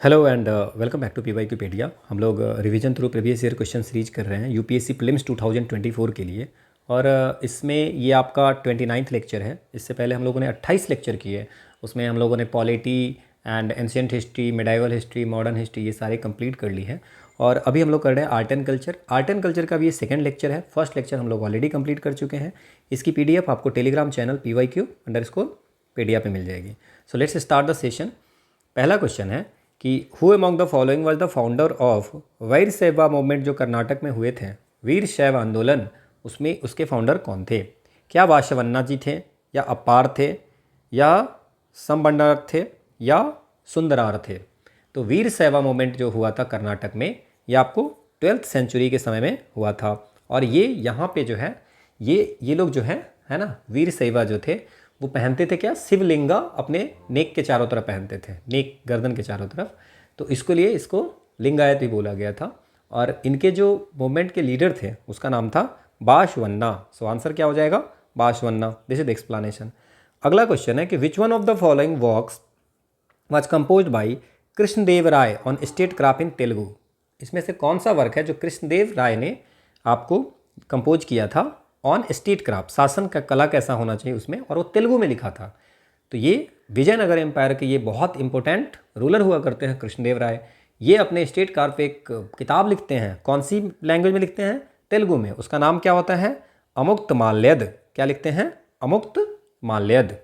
Hello and welcome back to PYQpedia. हम लोग revision through previous year question series कर रहे हैं यूपीएससी प्रीलिम्स 2024 के लिए। और इसमें ये आपका 29th लेक्चर है। इससे पहले हम लोगों ने 28 लेक्चर किए। उसमें हम लोगों ने polity and ancient history, medieval history, modern history ये सारे कंप्लीट कर ली है। और अभी हम लोग कर रहे हैं art and culture. Art and culture का भी ये सेकंड लेक्चर है। फर्स्ट लेक्चर हम लोग ऑलरेडी कंप्लीट कर चुके हैं। इसकी पीडीएफ आपको टेलीग्राम चैनल PYQ_पेडिया पे मिल जाएगी। So let's start the session. पहला क्वेश्चन है कि who among the following was the founder of Veera Shaiva movement, जो कर्नाटक में हुए थे वीर शैव आंदोलन, उसमें उसके फाउंडर कौन थे? क्या वासवन्ना जी थे, या अपार थे, या संबंडर थे, या सुंदरार थे? तो वीर शैव मूवमेंट जो हुआ था कर्नाटक में, ये आपको 12th सेंचुरी के समय में हुआ था। और ये यहाँ पे जो है ये लोग जो है ना, वीर शैव जो थे वो पहनते थे क्या? शिवलिंगा अपने नेक के चारों तरफ पहनते थे, नेक गर्दन के चारों तरफ। तो इसको लिए इसको लिंगायत भी बोला गया था। और इनके जो मूवमेंट के लीडर थे उसका नाम था बाशवन्ना। सो आंसर क्या हो जाएगा? Basavanna. This is the explanation. अगला क्वेश्चन है कि which one of the following works was composed by Krishnadeva Raya on state craft in Telugu? इसमें से कौन सा वर्क है जो कृष्णदेव राय ने आपको कंपोज किया था ऑन स्टेट क्राफ्ट, शासन का कला कैसा होना चाहिए उसमें, और वो तेलुगु में लिखा था? तो ये विजयनगर एम्पायर के ये बहुत इंपॉर्टेंट रूलर हुआ करते हैं कृष्णदेव राय। ये अपने स्टेट क्राफ्ट पे एक किताब लिखते हैं। कौन सी लैंग्वेज में लिखते हैं? तेलुगु में। उसका नाम क्या होता है? अमुक्त माल्यद। क्या लिखते हैं? अमुक्त माल्यद।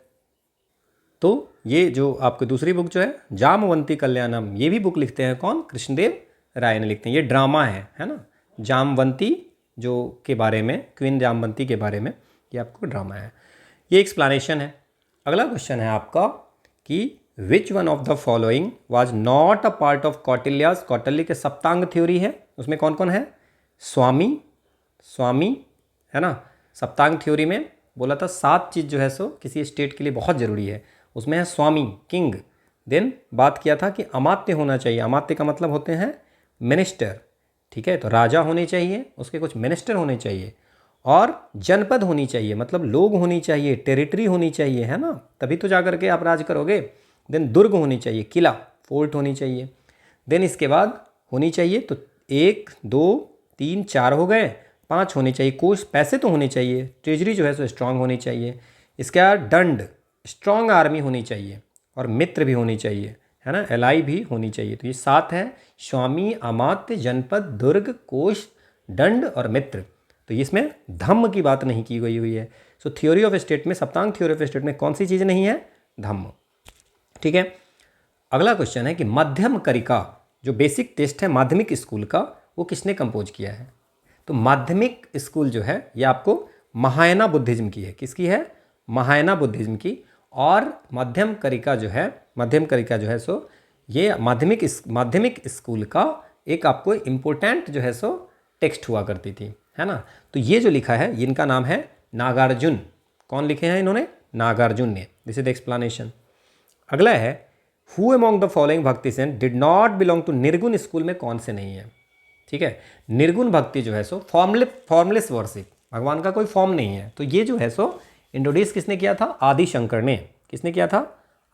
तो ये जो आपकी दूसरी बुक जो है जामवंती कल्याणम, ये भी बुक लिखते हैं कौन? कृष्णदेव राय ने लिखते हैं। ये ड्रामा है ना, जामवंती जो के बारे में, क्वीन जामवंती के बारे में ये आपको ड्रामा है। ये एक्सप्लेनेशन है। अगला क्वेश्चन है आपका कि which one of the following was not a part of Kautilya's, Kautilya के सप्तांग थ्योरी है, उसमें कौन कौन है? स्वामी है ना। सप्तांग थ्योरी में बोला था 7 चीज़ जो है सो किसी स्टेट के लिए बहुत ज़रूरी है, उसमें है स्वामी, किंग। देन बात किया था कि अमात्य होना चाहिए। अमात्य का मतलब होते हैं मिनिस्टर, ठीक है। तो राजा होने चाहिए, उसके कुछ मिनिस्टर होने चाहिए, और जनपद होनी चाहिए, मतलब लोग होनी चाहिए, टेरिटरी होनी चाहिए, है ना, तभी तो जा करके आप राज करोगे। देन दुर्ग होनी चाहिए, किला, फोर्ट होनी चाहिए। देन इसके बाद होनी चाहिए तो 1 2 3 4 हो गए, 5 होने चाहिए कोष, पैसे तो होने चाहिए, ट्रेजरी जो है सो स्ट्रांग होनी चाहिए। इसके बाद दंड, स्ट्रांग आर्मी होनी चाहिए, और मित्र भी होनी चाहिए, है ना, एलाई भी होनी चाहिए। तो ये 7 है: स्वामी, अमात्य, जनपद, दुर्ग, कोष, दंड और मित्र। तो इसमें धम्म की बात नहीं की गई हुई है। सो थ्योरी ऑफ स्टेट में, सप्तांग थ्योरी ऑफ स्टेट में कौन सी चीज़ नहीं है? धम्म, ठीक है। अगला क्वेश्चन है कि मध्यम करिका जो बेसिक टेस्ट है माध्यमिक स्कूल का, वो किसने कंपोज किया है? तो माध्यमिक स्कूल जो है ये आपको महायाना बुद्धिज्म की है। किसकी है? महायाना बुद्धिज्म की। और मध्यम करिका जो है सो ये माध्यमिक स्कूल का एक आपको इम्पोर्टेंट जो है सो टेक्स्ट हुआ करती थी, है ना। तो ये जो लिखा है इनका नाम है नागार्जुन। कौन लिखे हैं इन्होंने? नागार्जुन ने। This is the explanation. अगला है who among the following bhakti saint did not belong to nirguna school में कौन से नहीं है? ठीक है, निर्गुण भक्ति जो है सो फॉर्मलेस वर्शिप, भगवान का कोई फॉर्म नहीं है। तो ये जो है सो इंट्रोड्यूस किसने किया था? आदि शंकर ने। किसने किया था?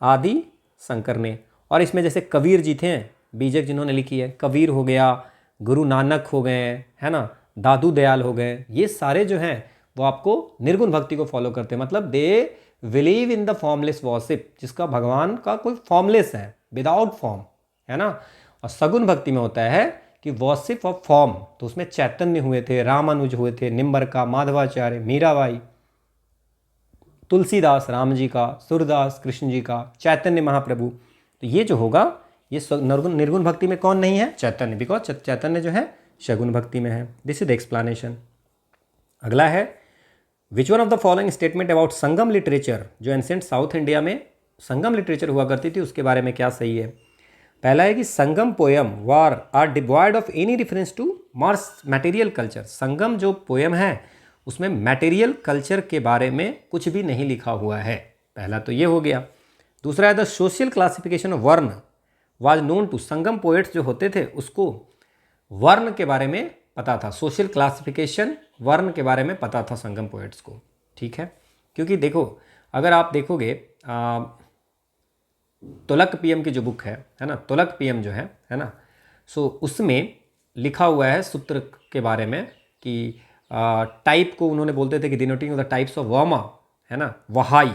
आदि शंकर ने। और इसमें जैसे कबीर जी थे, बीजक जिन्होंने लिखी है, कबीर हो गया, गुरु नानक हो गए, है ना, दादू दयाल हो गए, ये सारे जो हैं वो आपको निर्गुण भक्ति को फॉलो करते हैं। मतलब they believe in the formless worship, जिसका भगवान का कोई फॉर्मलेस है, विदाउट फॉर्म, है ना। और सगुण भक्ति में होता है कि वर्शिप ऑफ फॉर्म। तो उसमें चैतन्य हुए थे, रामानुज हुए थे, निम्बरका, माधवाचार्य, मीराबाई, तुलसीदास राम जी का, सूरदास कृष्ण जी का, चैतन्य महाप्रभु। तो ये जो होगा ये निर्गुण भक्ति में कौन नहीं है? चैतन्य, बिकॉज चैतन्य जो है शगुन भक्ति में है। This is the explanation. अगला है which one of the following statement about Sangam literature, जो एंशिएंट साउथ इंडिया में संगम लिटरेचर हुआ करती थी, उसके बारे में क्या सही है? पहला है कि Sangam poem were are devoid of any reference to mass material culture. Sangam जो पोयम है उसमें मटेरियल कल्चर के बारे में कुछ भी नहीं लिखा हुआ है। पहला तो ये हो गया। दूसरा है the social classification of varna was known to. Sangam poets जो होते थे उसको वर्ण के बारे में पता था, सोशल क्लासिफिकेशन वर्ण के बारे में पता था संगम पोएट्स को, ठीक है। क्योंकि देखो, अगर आप देखोगे तुलक पीएम की जो बुक है ना, तुलक पीएम जो है ना, सो उसमें लिखा हुआ है सूत्र के बारे में कि टाइप को उन्होंने बोलते थे कि denoting of the types of Verma, है ना, वहाई,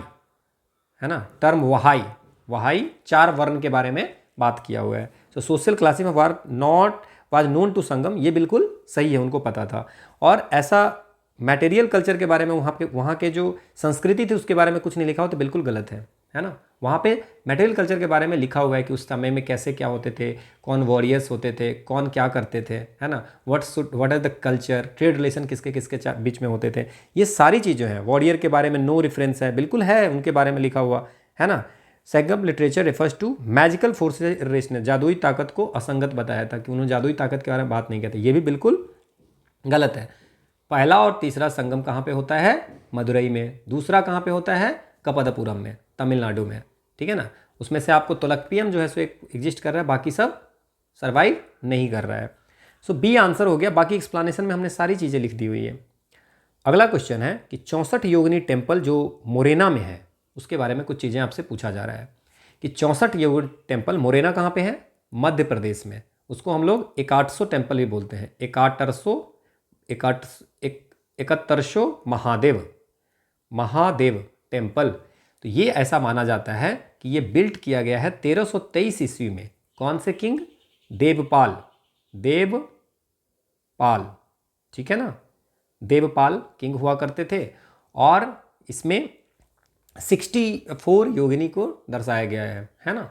है ना, टर्म वहाई, वहाई 4 वर्ण के बारे में बात किया हुआ है। So social classification war not was known to Sangam, ये बिल्कुल सही है, उनको पता था। और ऐसा मटेरियल कल्चर के बारे में वहाँ के जो संस्कृति थी उसके बारे में कुछ नहीं लिखा हो तो बिल्कुल गलत है ना। वहाँ पे मटेरियल कल्चर के बारे में लिखा हुआ है कि उस समय में कैसे क्या होते थे, कौन वॉरियर्स होते थे, कौन क्या करते थे, है ना, what are the culture, trade relation किसके किसके बीच में होते थे, ये सारी चीज़ें हैं। वॉरियर के बारे में नो रेफरेंस है, बिल्कुल है उनके बारे में लिखा हुआ, है ना। Sangam literature refers to magical forces rational, जादुई ताकत को असंगत बताया था कि उन्होंने जादुई ताकत के बारे में बात नहीं कहते, ये भी बिल्कुल गलत है। पहला और तीसरा संगम कहाँ पे होता है? मदुरई में। दूसरा कहाँ पे होता है? कपदपुरम में, तमिलनाडु में, ठीक है ना। उसमें से आपको तुलकपियम जो है सो एक एग्जिस्ट कर रहा है, बाकी सब सर्वाइव नहीं कर रहा है। सो बी आंसर हो गया। बाकी एक्सप्लेनेशन में हमने सारी चीज़ें लिख दी हुई है। अगला क्वेश्चन है कि 64 योगिनी टेम्पल जो मोरेना में है उसके बारे में कुछ चीज़ें आपसे पूछा जा रहा है कि 64 योगिनी टेम्पल मोरेना कहाँ पे है? मध्य प्रदेश में। उसको हम लोग 6100 टेम्पल भी बोलते हैं, 6100 महादेव टेम्पल। तो ये ऐसा माना जाता है कि ये बिल्ट किया गया है 1323 ईस्वी में। कौन से किंग? देवपाल, देवपाल, ठीक है ना, देवपाल किंग हुआ करते थे। और इसमें 64 योगिनी को दर्शाया गया है ना।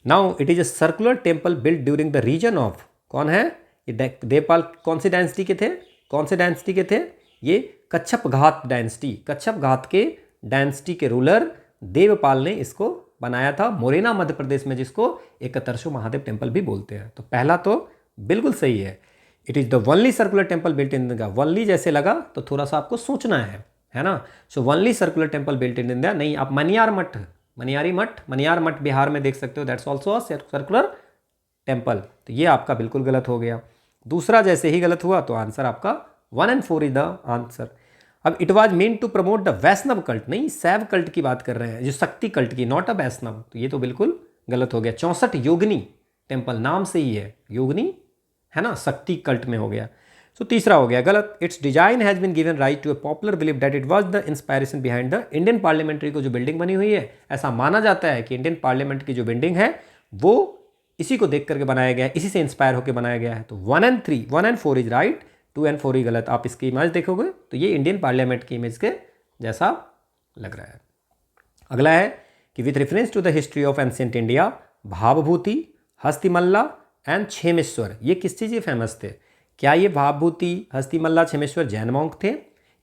Now it is a circular temple built during the region of, कौन है ये? देवपाल कौन सी डायनेस्टी के थे? कौन से डायनेस्टी के थे? ये कच्छप घात डायनेस्टी, कच्छप घात के डायनेस्टी के रूलर देवपाल ने इसको बनाया था मोरेना मध्य प्रदेश में, जिसको 6100 महादेव टेम्पल भी बोलते हैं। तो पहला तो बिल्कुल सही है। It is the only circular temple built in India. Only जैसे लगा तो थोड़ा सा आपको सोचना है ना। So only circular temple built in India नहीं। आप मनियार मठ, मनियार मठ बिहार में देख सकते हो, that's also a circular temple. तो ये आपका बिल्कुल गलत हो गया। दूसरा जैसे ही गलत हुआ तो आंसर आपका 1 and 4 इज द आंसर। अब it was meant to promote the Vaishnava cult, नहीं शैव कल्ट की बात कर रहे हैं, जो शक्ति कल्ट की, नॉट अ वैष्णव। तो ये तो बिल्कुल गलत हो गया। 64 योगिनी टेम्पल नाम से ही है, योगिनी है ना, शक्ति कल्ट में हो गया। सो तीसरा हो गया गलत। Its design has been given rise to a popular belief that it was the inspiration behind the Indian parliamentary को जो बिल्डिंग बनी हुई है, ऐसा माना जाता है कि इंडियन पार्लियामेंट की जो बिल्डिंग है वो इसी को देख करके बनाया गया है, इसी से इंस्पायर होकर बनाया गया है। तो 1 and 4 इज राइट, 2 and 4 ही गलत। आप इसकी इमेज देखोगे तो ये इंडियन पार्लियामेंट की इमेज के जैसा लग रहा है। अगला है कि with reference to the history of ancient India, Bhavabhuti, Hastimalla and Kshemeshvara, ये किस चीज़ के फेमस थे? क्या ये भावभूति, हस्तिमल्ला, क्षेमेश्वर जैन मॉन्क थे,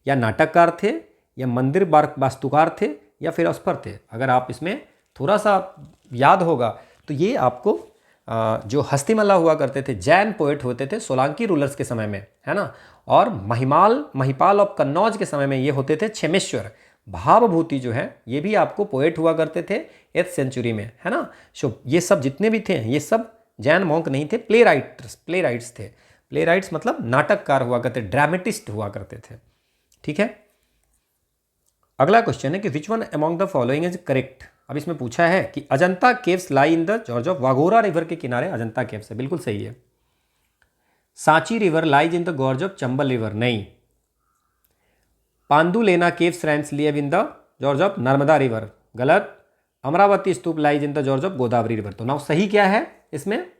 या नाटककार थे, या मंदिर वास्तुकार थे, या फिलोसफर थे? अगर आप इसमें थोड़ा सा याद होगा तो ये आपको जो हस्तिमल्ला हुआ करते थे, जैन पोएट होते थे सोलंकी रूलर्स के समय में, है ना। और महिपाल ऑफ कन्नौज के समय में ये होते थे क्षेमेश्वर। भावभूति जो है ये भी आपको पोएट हुआ करते थे 8th सेंचुरी में, है ना। सो ये सब जितने भी थे ये सब जैन मॉन्क नहीं थे, प्लेराइट्स थे। प्लेराइट्स मतलब नाटककार हुआ करते, ड्रामेटिस्ट हुआ करते थे, ठीक है। अगला क्वेश्चन है कि which one among the following is correct. अब इसमें पूछा है कि Ajanta caves lie in the gorge of Waghora river के किनारे अजंता केव्स है, बिल्कुल सही है। Sanchi river lies in the gorge of Chambal river, नहीं। Pandulena caves rains live in the gorge of Narmada river, गलत। Amaravati stupa lies in the gorge of Godavari river. तो नाउ सही क्या है इसमें?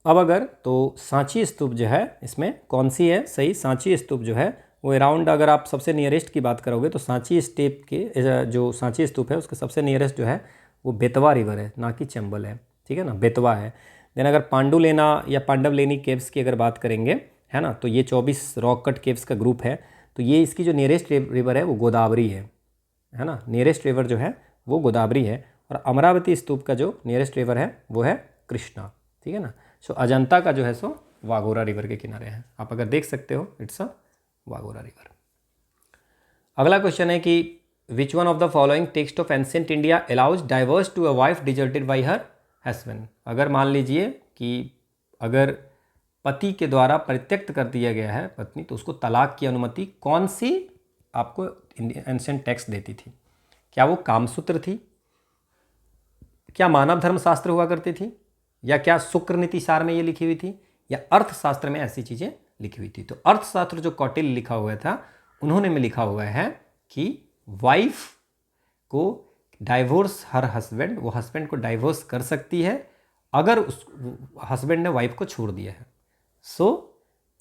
अब अगर तो सांची स्तूप जो है इसमें कौन सी है सही? सांची स्तूप जो है वो अराउंड, अगर आप सबसे नियरेस्ट की बात करोगे तो सांची स्टेप के जो सांची स्तूप है उसके सबसे नियरेस्ट जो है वो बेतवा रिवर है, ना कि चंबल है, ठीक है ना, बेतवा है। देन अगर पांडुलेना या पांडवलेनी केव्स की अगर बात करेंगे, है ना, तो ये 24 रॉक कट केव्स का ग्रुप है। तो ये इसकी जो नियरेस्ट रिवर है वो गोदावरी है ना, नियरेस्ट रिवर जो है वो गोदावरी है। और अमरावती स्तूप का जो नियरेस्ट रिवर है वो है कृष्णा, ठीक है ना। सो अजंता का जो है सो वाघोरा रिवर के किनारे है, आप अगर देख सकते हो, इट्स अ वाघोरा रिवर। अगला क्वेश्चन है कि which one of the following text of ancient India allows divorce to a wife deserted by her husband. अगर मान लीजिए कि अगर पति के द्वारा परित्यक्त कर दिया गया है पत्नी, तो उसको तलाक की अनुमति कौन सी आपको एंशिएंट टेक्स्ट देती थी? क्या वो कामसूत्र थी? क्या मानव धर्मशास्त्र हुआ करती थी, या क्या शुक्र नीति सार में ये लिखी हुई थी, या अर्थशास्त्र में ऐसी चीज़ें लिखी हुई थी। तो अर्थशास्त्र जो कौटिल्य लिखा हुआ था, उन्होंने में लिखा हुआ है कि वाइफ को डाइवोर्स हर हस्बैंड, वो हस्बैंड को डाइवोर्स कर सकती है अगर उस हस्बैंड ने वाइफ को छोड़ दिया है। सो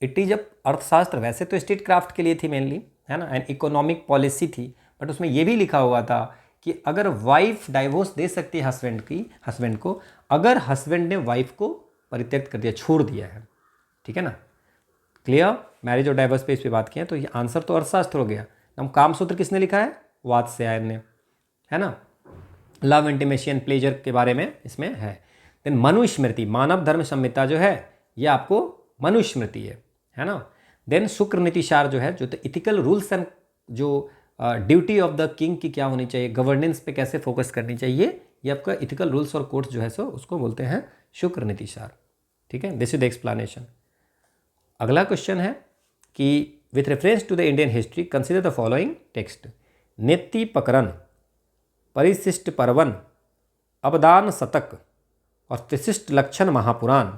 इट इज अर्थशास्त्र वैसे तो स्टेट क्राफ्ट के लिए थी मेनली, है ना, एंड इकोनॉमिक पॉलिसी थी, बट उसमें यह भी लिखा हुआ था कि अगर वाइफ डाइवोर्स दे सकती है हस्बैंड को, अगर हस्बैंड ने वाइफ को परित्यक्त कर दिया, छोड़ दिया है। ठीक है ना, क्लियर। मैरिज और डाइवोर्स पे इस पे बात की है, तो ये आंसर तो अर्थशास्त्र हो गया। हम कामसूत्र किसने लिखा है, वात्स्यायन ने, है ना। लव, इंटीमेसी एंड प्लेजर के बारे में इसमें है। देन मनुस्मृति, मानव धर्म संहिता जो है ये आपको मनुस्मृति है ना। देन शुक्र नीतिसार जो है, जो इथिकल रूल्स एंड जो ड्यूटी ऑफ द किंग की क्या होनी चाहिए, गवर्नेंस पे कैसे फोकस करनी चाहिए, ये आपका इथिकल रूल्स और कोड्स जो है सो उसको बोलते हैं शुक्र नीतिसार। ठीक है, दिस इज द एक्सप्लेनेशन। अगला क्वेश्चन है कि with reference to the Indian history consider the following text. नेति प्रकरण, परिशिष्ट पर्वन, अवदान शतक और त्रिशिष्ट लक्षण महापुराण,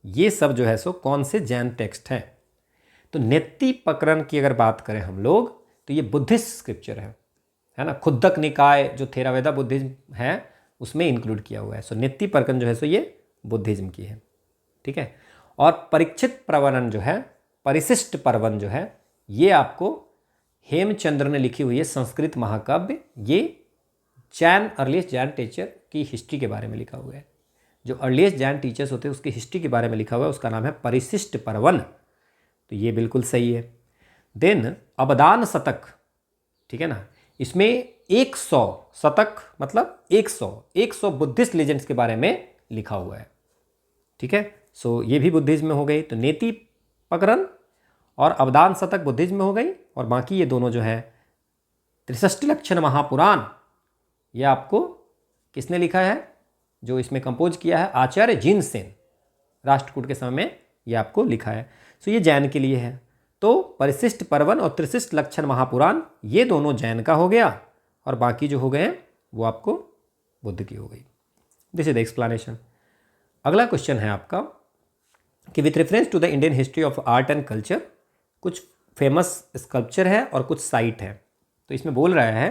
ये सब जो है सो कौन से जैन टेक्स्ट हैं। तो नेति प्रकरण की अगर बात करें हम लोग, तो ये बुद्धिस्ट स्क्रिप्चर है ना। खुद्दक निकाय जो थेरावेदा बुद्धिज्म है उसमें इंक्लूड किया हुआ है। सो नेति प्रकरण जो है सो ये बुद्धिज्म की है। ठीक है, और परीक्षित प्रवरण जो है, परिशिष्ट पर्वन जो है, ये आपको हेमचंद्र ने लिखी हुई है संस्कृत महाकाव्य। ये जैन अर्लीस्ट जैन टीचर की हिस्ट्री के बारे में लिखा हुआ है। जो अर्लीस्ट जैन टीचर्स होते हैं उसकी हिस्ट्री के बारे में लिखा हुआ है, उसका नाम है परिशिष्ट पर्वन। तो ये बिल्कुल सही है। देन अवदान शतक, ठीक है ना, इसमें 100 शतक मतलब 100 बुद्धिस्ट लेजेंड्स के बारे में लिखा हुआ है। ठीक है, सो ये भी बुद्धिज्म में हो गई। तो नेति प्रकरण और अवदान शतक बुद्धिज्म में हो गई, और बाकी ये दोनों जो है त्रिशिष्ट लक्षण महापुराण, ये आपको किसने लिखा है, जो इसमें कंपोज किया है आचार्य जिनसेन, राष्ट्रकूट के समय में ये आपको लिखा है। सो ये जैन के लिए है। तो परिशिष्ट पर्वन और त्रिशिष्ट लक्षण महापुराण ये दोनों जैन का हो गया, और बाकी जो हो गए वो आपको बुद्ध की हो गई। This is the explanation. अगला क्वेश्चन है आपका कि with reference to the Indian history of art and culture, कुछ फेमस स्कल्पचर है और कुछ साइट है। तो इसमें बोल रहा है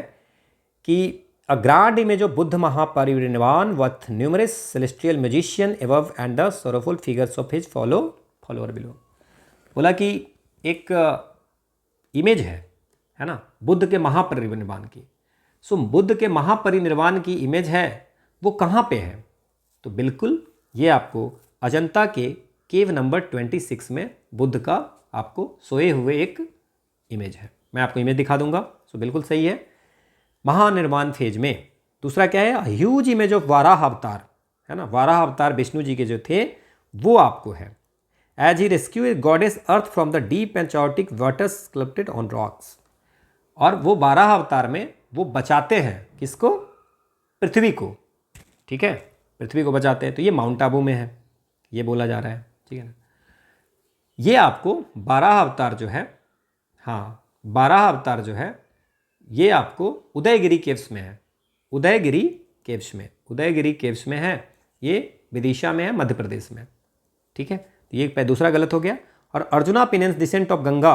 कि a grand image of Buddha Mahaparinirvana with numerous celestial magician above and the sorrowful figures of his follower below. बोला कि एक इमेज है ना, बुद्ध के महापरिनिर्वाण की। सो बुद्ध के महापरिनिर्वाण की इमेज है, वो कहाँ पे है? तो बिल्कुल ये आपको अजंता के केव नंबर 26 में बुद्ध का आपको सोए हुए एक इमेज है। मैं आपको इमेज दिखा दूंगा। सो बिल्कुल सही है। महानिर्वाण फेज में दूसरा क्या है, ह्यूज इमेज ऑफ वाराह अवतार, है ना। वाराह अवतार विष्णु जी के जो थे वो आपको है। As he rescue goddess earth from the deep and chaotic waters sculpted on rocks. और वो वाराह अवतार में वो बचाते हैं किसको? पृथ्वी को। ठीक है, पृथ्वी को बचाते हैं। तो ये माउंट आबू में है, ये बोला जा रहा है। ठीक है ना, ये आपको बारह अवतार जो है, हाँ बारह अवतार जो है ये आपको उदयगिरी केव्स में है। उदयगिरी केव्स में है। ये विदिशा में है, मध्य प्रदेश में। ठीक है, तो ये दूसरा गलत हो गया। और arjuna penance descent of Ganga,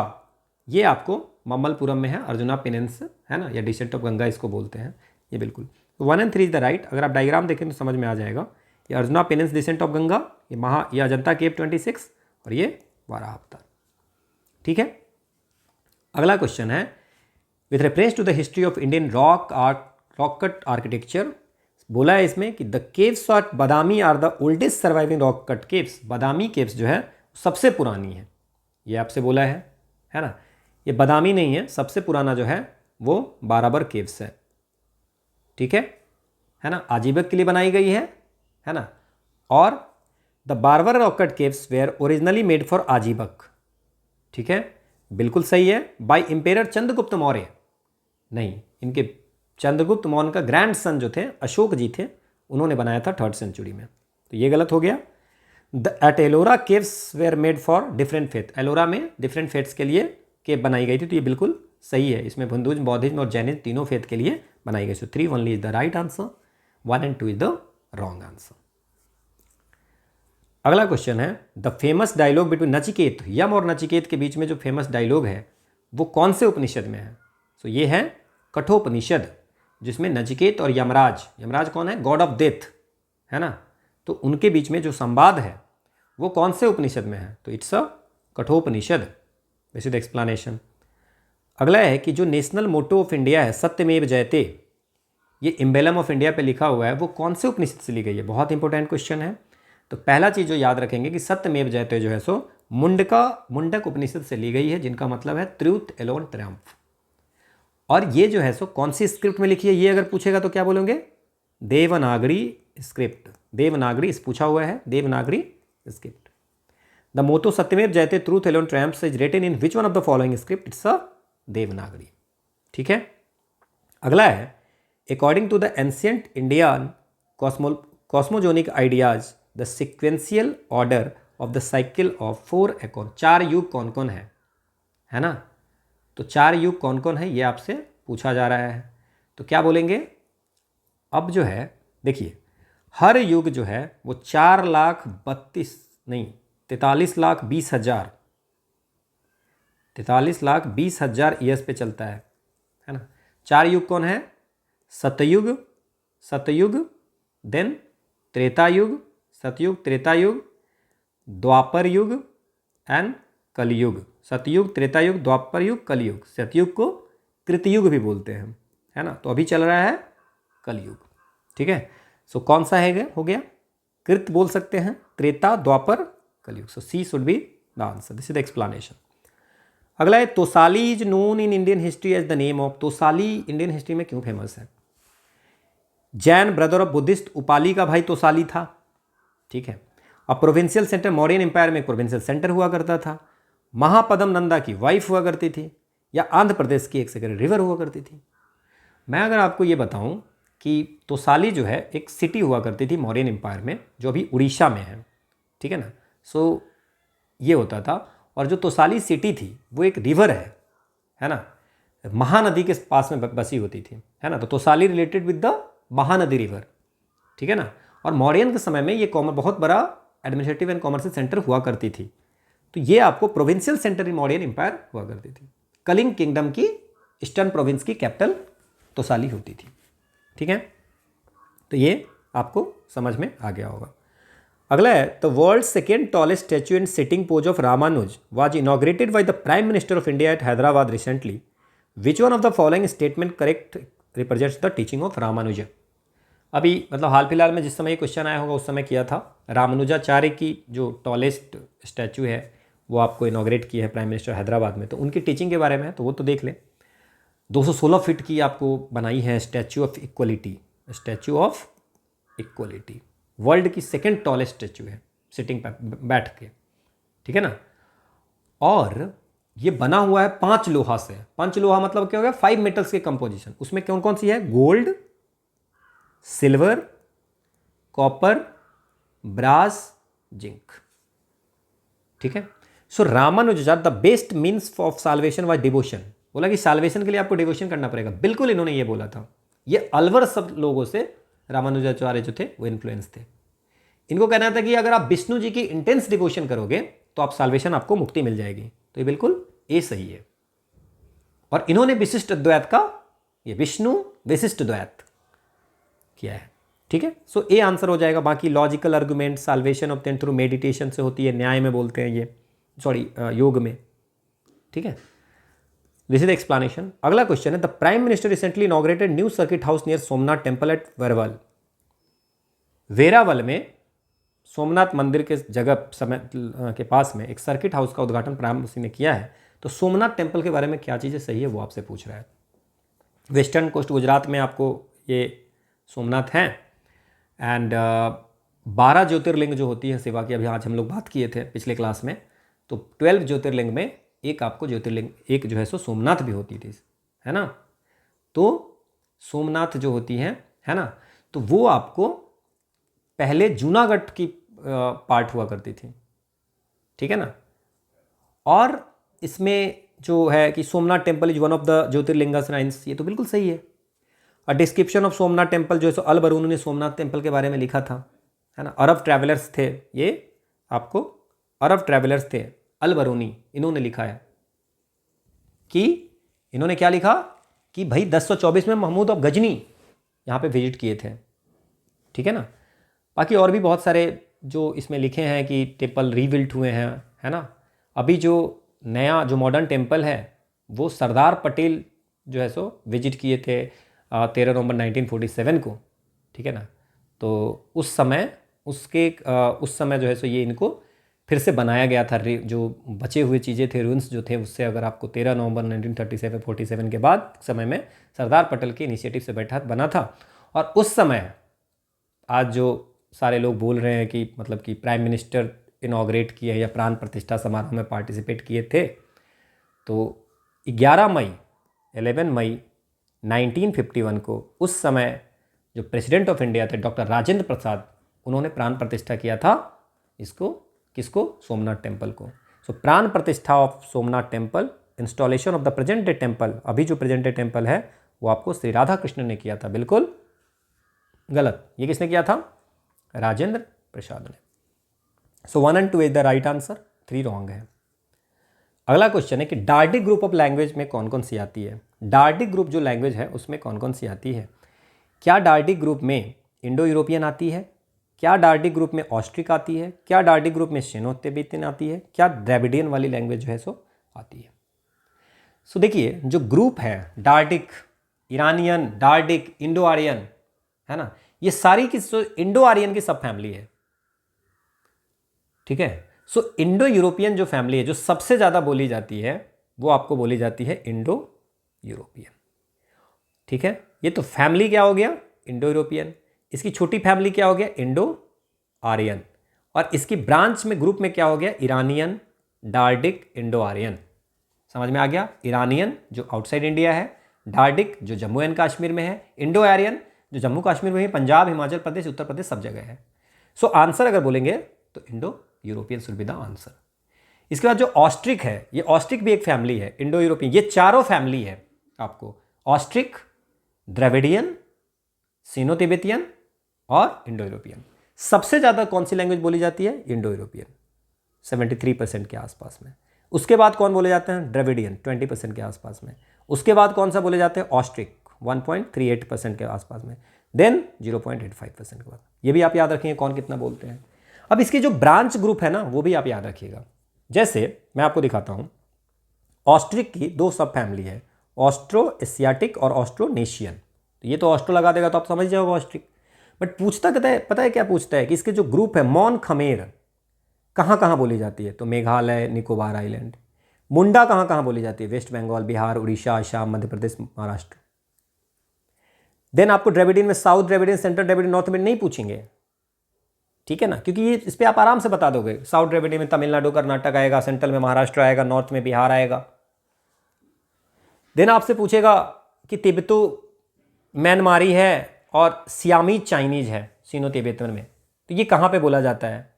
ये आपको मम्मलपुरम में है। अर्जुना पिनेंस है ना, या डिसेंट ऑफ गंगा इसको बोलते हैं। ये बिल्कुल 1 और 3 इज द राइट। अगर आप डायग्राम देखें तो समझ में आ जाएगा। ये arjuna penance descent of Ganga, ये अजंता केव 26, और ये वाराह अवतार। ठीक है, अगला क्वेश्चन है with reference to the history of Indian rock cut architecture. बोला है इसमें कि the caves of Badami are the oldest surviving rock cut caves. Badami caves जो है सबसे पुरानी है, ये आपसे बोला है ना। ये बादामी नहीं है, सबसे पुराना जो है वो बाराबर केव्स है। ठीक है ना, आजीबक के लिए बनाई गई है ना। और the Barabar rock cut caves were originally made for Ajivika. ठीक है, बिल्कुल सही है। बाय इंपेरर चंद्रगुप्त मौर्य, नहीं, इनके चंद्रगुप्त मौर्य का ग्रैंड सन जो थे अशोक जी थे, उन्होंने बनाया था 3rd सेंचुरी में। तो ये गलत हो गया। At Ellora caves were made for different faith. Ellora में डिफरेंट फेथ्स के लिए केव बनाई गई थी। तो ये बिल्कुल सही है। इसमें हिंदुइज्म, बौद्धिज्म और जैनिज्म तीनों फेथ के लिए बनाई गई। So 3 only is the right answer. 1 and 2 is the wrong answer. अगला क्वेश्चन है the famous dialogue between Nachiketa, Yama और नचिकेत के बीच में जो फेमस डायलॉग है वो कौन से उपनिषद में है? तो ये है कठोपनिषद, जिसमें नचिकेत और यमराज, यमराज कौन है? गॉड ऑफ डेथ, है ना। तो उनके बीच में जो संवाद है वो कौन से उपनिषद में है? तो it's a Kathopanishad. This is the explanation. अगला है कि जो नेशनल मोटो ऑफ इंडिया है सत्यमेव जयते, ये इम्बेलम ऑफ इंडिया पे लिखा हुआ है, वो कौन से उपनिषद से ली गई है? बहुत इंपॉर्टेंट क्वेश्चन है। तो पहला चीज़ जो याद रखेंगे कि सत्यमेव जयते जो है सो मुंडक उपनिषद से ली गई है, जिनका मतलब है ट्रूथ एलोन ट्रायम्फ। और ये जो है सो कौन सी स्क्रिप्ट में लिखी है, ये अगर पूछेगा तो क्या बोलेंगे? देवनागरी स्क्रिप्ट। देवनागरी इस पूछा हुआ है, Devanagari script. The motto Satyameva Jayate truth alone triumph is written in which one of the following script? It's a Devanagari. ठीक है। अगला है according to the ancient Indian cosmogonic ideas the sequential order of the cycle of 4 aeon, 4 yuga कौन कौन है ना। तो 4 युग कौन कौन है ये आपसे पूछा जा रहा है। तो क्या बोलेंगे? अब जो है देखिए, हर युग जो है वो 43,20,000 ईयर्स पे चलता है ना। 4 युग कौन है? सतयुग, देन त्रेता युग, सतयुग, त्रेता युग, द्वापर युग एंड कलयुग। सतयुग, त्रेता युग, द्वापर युग, कलयुग। सतयुग को कृतयुग भी बोलते हैं, है ना। तो अभी चल रहा है कलयुग। ठीक है। सो कौन सा है? हो गया कृत बोल सकते हैं, Treta, Dwapara, Kaliyuga. So C should be the answer. This is the explanation. अगला है Tosali is known in Indian history as the name of. Tosali Indian history में क्यों फेमस है? Jain brother of Buddhist Upali का भाई तोसाली था। ठीक है। अब प्रोविंशियल सेंटर, मौर्यन एम्पायर में प्रोविंशियल सेंटर हुआ करता था। महापदम नंदा की वाइफ हुआ करती थी, या आंध्र प्रदेश की एक सेक्रेटरी रिवर हुआ करती थी। मैं अगर आपको ये बताऊं कि तोसाली जो है एक सिटी हुआ करती थी मौर्यन एम्पायर में, जो अभी उड़ीसा में है। ठीक है ना। सो ये होता था। और जो तोसाली सिटी थी वो एक रिवर है ना, महानदी के पास में बसी होती थी, है ना। तो Tosali related with the Mahanadi river. ठीक है ना। और मौर्यन के समय में ये बहुत बड़ा एडमिनिस्ट्रेटिव एंड कॉमर्शियल सेंटर हुआ करती थी। तो ये आपको प्रोविंशियल सेंटर इन मौर्यन एम्पायर हुआ करती थी। कलिंग किंगडम की ईस्टर्न प्रोविंस की कैपिटल तोसाली होती थी। ठीक है। तो ये आपको समझ में आ गया होगा। अगला है the world second tallest statue and sitting pose of Ramanuja was inaugurated by the prime minister of India at Hyderabad recently. Which one of the following statement correct represents the teaching of Ramanuja? अभी मतलब हाल फिलहाल में जिस समय ये क्वेश्चन आया होगा उस समय किया था। रामानुजाचार्य की जो टॉलेस्ट स्टैचू है वो आपको इनॉग्रेट की है प्राइम मिनिस्टर हैदराबाद में। तो उनकी टीचिंग के बारे में है तो वो तो देख लें। 216 फीट की आपको बनाई है statue of equality. Statue of equality world की सेकेंड टॉलेस्ट स्टैचू है, सिटिंग पर बैठ के। ठीक है ना। और ये बना हुआ है 5 लोहा से। 5 लोहा मतलब क्या हो गया? 5 मेटल्स के कंपोजिशन। उसमें कौन कौन सी है? Gold, silver, copper, brass, zinc. ठीक है। So Ramanujacharya the best means of salvation was devotion. बोला कि साल्वेशन के लिए आपको डिवोशन करना पड़ेगा। बिल्कुल इन्होंने ये बोला था। ये अलवर सब लोगों से रामानुजाचार्य जो थे वो इन्फ्लुएंस थे। इनको कहना था कि अगर आप विष्णु जी की इंटेंस डिवोशन करोगे तो आप साल्वेशन, आपको मुक्ति मिल जाएगी। तो ये बिल्कुल ए सही है। और इन्होंने विशिष्ट द्वैत का, ये विष्णु विशिष्ट द्वैत किया है। ठीक है। सो ए आंसर हो जाएगा। बाकी logical argument, salvation obtain through meditation से होती है, न्याय में बोलते हैं ये, सॉरी योग में। ठीक है। This is the explanation. अगला क्वेश्चन है the prime minister recently inaugurated new circuit house near Somnath temple at Veraval. Veraval में सोमनाथ मंदिर के जगह समय के पास में एक सर्किट हाउस का उद्घाटन प्रधानमंत्री ने किया है। तो सोमनाथ टेम्पल के बारे में क्या चीज़ें सही है वो आपसे पूछ रहा है। वेस्टर्न कोस्ट गुजरात में आपको ये सोमनाथ हैं। एंड 12 ज्योतिर्लिंग जो होती है सेवा की, अभी आज हम लोग बात किए थे पिछले क्लास में। तो 12 ज्योतिर्लिंग में एक आपको ज्योतिर्लिंग एक जो है सो सोमनाथ भी होती थी, है ना। तो सोमनाथ जो होती हैं, है ना, तो वो आपको पहले जूनागढ़ की पार्ट हुआ करती थी। ठीक है ना। और इसमें जो है कि Somnath temple is one of the jyotirlinga shrines, ये तो बिल्कुल सही है। A description of Somnath temple जो है सो अल बरूनी ने सोमनाथ टेम्पल के बारे में लिखा था, है ना। अरब ट्रैवलर्स थे, ये आपको अरब ट्रैवलर्स थे, अल बरूनी, इन्होंने लिखा है कि इन्होंने क्या लिखा कि भाई 1024 में महमूद ऑफ गजनी यहाँ पे विजिट किए थे, ठीक है ना। बाकी और भी बहुत सारे जो इसमें लिखे हैं कि टेम्पल रीबिल्ट हुए हैं, है ना। अभी जो नया जो मॉडर्न टेम्पल है वो सरदार पटेल जो है सो विजिट किए थे 13 नवंबर 1947 को, ठीक है ना। तो उस समय उस समय जो है सो ये इनको फिर से बनाया गया था। जो बचे हुए चीज़ें थे, रूइंस जो थे, उससे अगर आपको 13 नवंबर 1947 के बाद समय में सरदार पटेल के इनिशिएटिव से बना था। और उस समय आज जो सारे लोग बोल रहे हैं कि मतलब कि प्राइम मिनिस्टर इनॉग्रेट किए या प्राण प्रतिष्ठा समारोह में पार्टिसिपेट किए थे, तो 11 मई 1951 को उस समय जो प्रेसिडेंट ऑफ इंडिया थे डॉक्टर राजेंद्र प्रसाद, उन्होंने प्राण प्रतिष्ठा किया था इसको, किसको, सोमनाथ टेम्पल को। सो प्राण प्रतिष्ठा of Somnath temple, installation of the present day temple, अभी जो प्रेजेंट डे टेम्पल है वो आपको श्री राधा कृष्ण ने किया था, बिल्कुल गलत। ये किसने किया था, राजेंद्र प्रसाद ने। सो 1 and 2 is the right answer, 3 wrong है। अगला क्वेश्चन है कि डार्डिक ग्रुप ऑफ लैंग्वेज में कौन कौन सी आती है। डार्डिक ग्रुप जो लैंग्वेज है उसमें कौन कौन सी आती है। क्या डार्डिक ग्रुप में इंडो यूरोपियन आती है, क्या डार्डिक ग्रुप में ऑस्ट्रिक आती है, क्या डार्डिक ग्रुप में सिनो तिब्बतियन आती है, क्या द्रविडियन वाली लैंग्वेज जो है सो आती है। सो देखिए जो ग्रुप है डार्डिक, ईरानियन, डार्डिक, इंडो आर्यन, है ना, ये सारी की इंडो आर्यन की सब फैमिली है, ठीक है। सो इंडो यूरोपियन जो फैमिली है जो सबसे ज़्यादा बोली जाती है वो आपको बोली जाती है इंडो यूरोपियन, ठीक है। ये तो फैमिली क्या हो गया, इंडो यूरोपियन। इसकी छोटी फैमिली क्या हो गया, इंडो आर्यन। और इसकी ब्रांच में ग्रुप में क्या हो गया, ईरानियन, डार्डिक, इंडो आर्यन। समझ में आ गया। ईरानियन जो आउटसाइड इंडिया है, डार्डिक जो जम्मू एंड कश्मीर में है, इंडो आर्यन जो जम्मू कश्मीर में है, पंजाब, हिमाचल प्रदेश, उत्तर प्रदेश, सब जगह है। सो आंसर अगर बोलेंगे तो Indo European should be the answer. इसके बाद जो ऑस्ट्रिक है, ये ऑस्ट्रिक भी एक फैमिली है, इंडो यूरोपियन, ये चारों फैमिली है आपको, ऑस्ट्रिक, द्रविडियन, सिनो तिब्बतियन और इंडो यूरोपियन। सबसे ज़्यादा कौन सी लैंग्वेज बोली जाती है, इंडो यूरोपियन, 73% के आसपास में। उसके बाद कौन बोले जाते हैं, द्रविडियन, 20% के आसपास में। उसके बाद कौन सा बोले जाते हैं, ऑस्ट्रिक, 1.38% के आसपास में। देन 0.85% के बाद। ये भी आप याद रखिए कौन कितना बोलते हैं। अब इसके जो ब्रांच ग्रुप है ना वो भी आप याद रखिएगा। जैसे मैं आपको दिखाता हूँ, ऑस्ट्रिक की 2 सब फैमिली है, ऑस्ट्रो एशियाटिक और ऑस्ट्रोनेशियन। तो ये तो ऑस्ट्रो लगा देगा तो आप समझ जाओगे ऑस्ट्रिक। बट पूछता पता है क्या पूछता है कि इसके जो ग्रुप है मॉन खमेर कहाँ कहाँ बोली जाती है, तो मेघालय, निकोबार आइलैंड। मुंडा कहाँ कहाँ बोली जाती है, वेस्ट बंगाल, बिहार, उड़ीसा, असम, मध्य प्रदेश, महाराष्ट्र। देन आपको द्रविडियन में south Dravidian, central Dravidian, north में नहीं पूछेंगे, ठीक है ना, क्योंकि ये इस पर आप आराम से बता दोगे। साउथ द्रविडियन में तमिलनाडु, कर्नाटक आएगा, सेंट्रल में महाराष्ट्र आएगा, नॉर्थ में बिहार आएगा। देन आपसे पूछेगा कि तिब्बतू म्यांमारी है और सियामीज चाइनीज है सिनो तिब्बतन में, तो ये कहाँ पे बोला जाता है।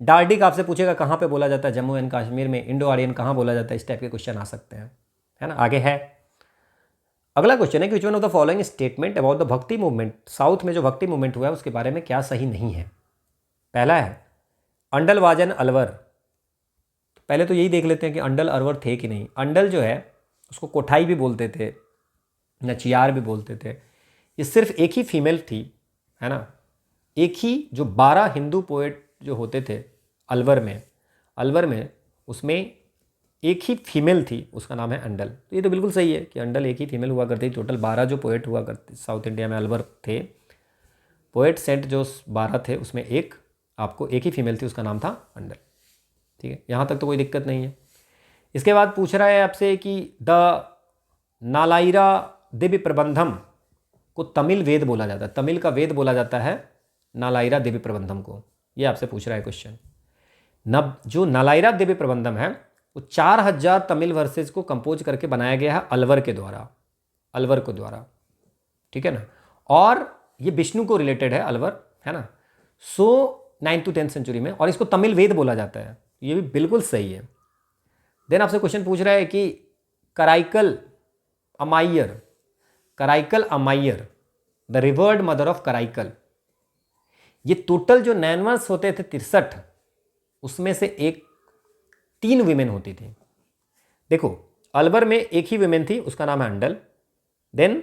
डार्डिक आपसे पूछेगा कहाँ पे बोला जाता है, जम्मू एंड कश्मीर में। इंडो आर्यन कहाँ बोला जाता है, इस टाइप के क्वेश्चन आ सकते हैं, है ना। आगे है अगला क्वेश्चन है कि which one of the following statement about the भक्ति मूवमेंट, साउथ में जो भक्ति मूवमेंट हुआ है उसके बारे में क्या सही नहीं है। पहला है अंडल वाजन अलवर। तो पहले तो यही देख लेते हैं कि अंडल अलवर थे कि नहीं। अंडल जो है उसको कोठाई भी बोलते थे, नचियार भी बोलते थे। ये सिर्फ एक ही फीमेल थी, है ना। एक ही जो 12 हिंदू पोएट जो होते थे अलवर में उसमें एक ही फीमेल थी, उसका नाम है अंडल। तो ये तो बिल्कुल सही है कि अंडल एक ही फीमेल हुआ करती थी। टोटल 12 जो पोएट हुआ करते साउथ इंडिया में अलवर थे, पोएट सेंट जो 12 थे उसमें एक आपको एक ही फीमेल थी, उसका नाम था अंडल, ठीक है। यहाँ तक तो कोई दिक्कत नहीं है। इसके बाद पूछ रहा है आपसे कि द नालाइरा दिव्य प्रबंधम को तमिल वेद बोला जाता है, तमिल का वेद बोला जाता है नालाइरा दिव्य प्रबंधम को। ये आपसे पूछ रहा है क्वेश्चन। जो नालाइरा दिव्य प्रबंधम है वो 4000 तमिल वर्सेज को कंपोज करके बनाया गया है अलवर के द्वारा, ठीक है ना। और ये विष्णु को रिलेटेड है अलवर, है ना। सो 9th to 10th सेंचुरी में, और इसको तमिल वेद बोला जाता है। ये भी बिल्कुल सही है। देन आपसे क्वेश्चन पूछ रहा है कि Karaikal Ammaiyar the revered mother of Karaikal. ये टोटल जो 9 वंश होते थे 63, उसमें से 3 विमेन होती थी। देखो अलवर में एक ही विमेन थी, उसका नाम है अंडल। देन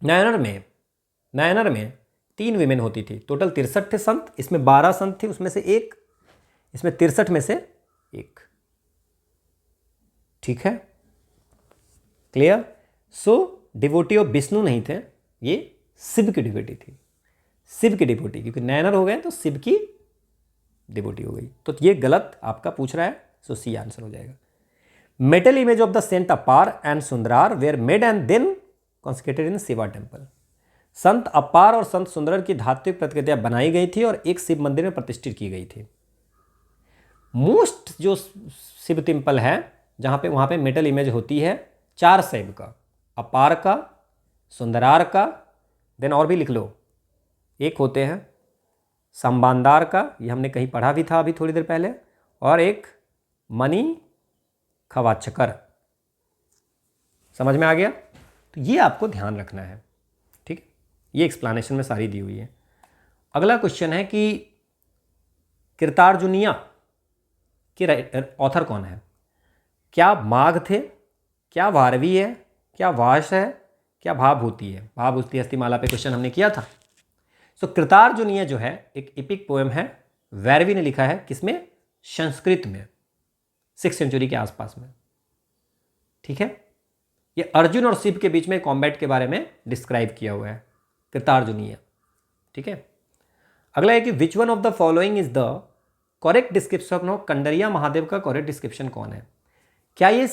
नायनर में 3 विमेन होती थी। टोटल 63 थे संत, इसमें 12 संत थे, उसमें से एक, इसमें 63 में से एक। ठीक है, clear. So devotee of Vishnu नहीं थे, ये शिव की डिवोटी थी, शिव की डिवोटी, क्योंकि नैनर हो गए तो शिव की डिवोटी हो गई। तो ये गलत आपका पूछ रहा है, सो सी आंसर हो जाएगा। Metal image of the saint Appar and Sundarar were made and then consecrated in Shiva temple. संत अपार और संत सुंदर की धात्विक प्रतिकृतियां बनाई गई थी और एक शिव मंदिर में प्रतिष्ठित की गई थी। मोस्ट जो शिव टेम्पल है जहां पे, वहां पे मेटल इमेज होती है 4 शिव का, अपार का, सुंदरार का, देन और भी लिख लो, एक होते हैं संबांदार का, ये हमने कहीं पढ़ा भी था अभी थोड़ी देर पहले, और एक मणि खवाचकर। समझ में आ गया? तो ये आपको ध्यान रखना है, ठीक है। ये एक्सप्लेनेशन में सारी दी हुई है। अगला क्वेश्चन है कि कृतार्जुनिया के ऑथर कौन है? क्या माघ थे, क्या वारवी है, क्या वाश है, क्या भाभूति है? भाभूति हस्तिमाला पे क्वेश्चन हमने किया था। सो कृतार्जुनिया जो है एक एपिक पोएम है, वैरवी ने लिखा है, किसमें? संस्कृत में, 6th सेंचुरी के आसपास में, ठीक है। ये अर्जुन और शिव के बीच में कॉम्बैट के बारे में डिस्क्राइब किया हुआ है, कृतार्जुनिया, ठीक है। अगला है कि which one of the following is the correct description of Kandariya Mahadev का करेक्ट डिस्क्रिप्शन कौन है? क्या ये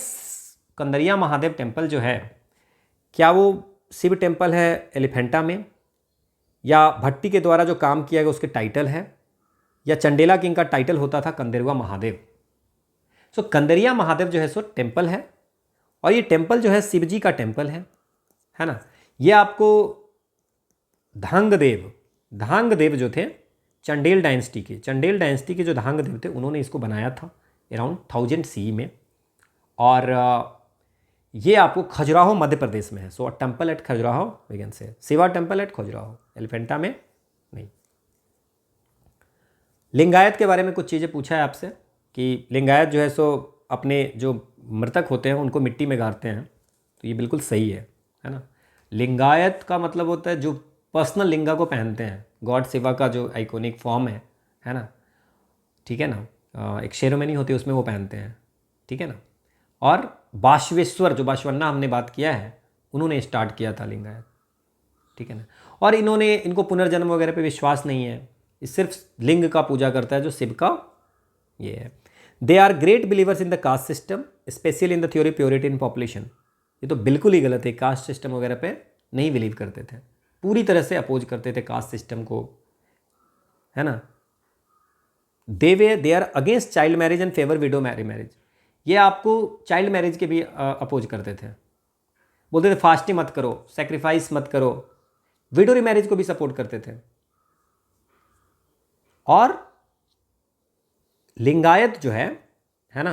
कंदरिया महादेव टेम्पल जो है, क्या वो शिव टेम्पल है एलिफेंटा में, या भट्टी के द्वारा जो काम किया गया उसके टाइटल है, या चंडेला किंग का टाइटल होता था कंदरुआ महादेव? सो कंदरिया महादेव जो है सो टेम्पल है, और ये टेम्पल जो है शिव जी का टेम्पल है ना। ये आपको धांगदेव जो थे चंडेल डायनेस्टी के जो धांगदेव थे, उन्होंने इसको बनाया था अराउंड 1000 CE में। और ये आपको खजुराहो मध्य प्रदेश में है। So temple at Khajuraho we can say, Shiva temple at Khajuraho, Elephanta में नहीं। लिंगायत के बारे में कुछ चीज़ें पूछा है आपसे कि लिंगायत जो है सो अपने जो मृतक होते हैं उनको मिट्टी में गाड़ते हैं, तो ये बिल्कुल सही है ना। लिंगायत का मतलब होता है जो पर्सनल लिंगा को पहनते हैं, गॉड शिवा का जो आइकॉनिक फॉर्म है ना, ठीक है ना, एक शेरोमनी होती है उसमें वो पहनते हैं, ठीक है ना। और बाशवेश्वर जो बाशवन्ना हमने बात किया है, उन्होंने स्टार्ट किया था लिंगायत, ठीक है ना। और इनको पुनर्जन्म वगैरह पे विश्वास नहीं है, ये सिर्फ लिंग का पूजा करता है जो शिव का ये है। They are great believers in the caste system, especially in the theory purity in population. ये तो बिल्कुल ही गलत है, कास्ट सिस्टम वगैरह पे नहीं बिलीव करते थे, पूरी तरह से अपोज करते थे कास्ट सिस्टम को, है ना। They are against child marriage and favour widow marriage. ये आपको चाइल्ड मैरिज के भी अपोज करते थे, बोलते थे फास्टिंग मत करो, सेक्रीफाइस मत करो, विडो मैरिज को भी सपोर्ट करते थे। और लिंगायत जो है ना,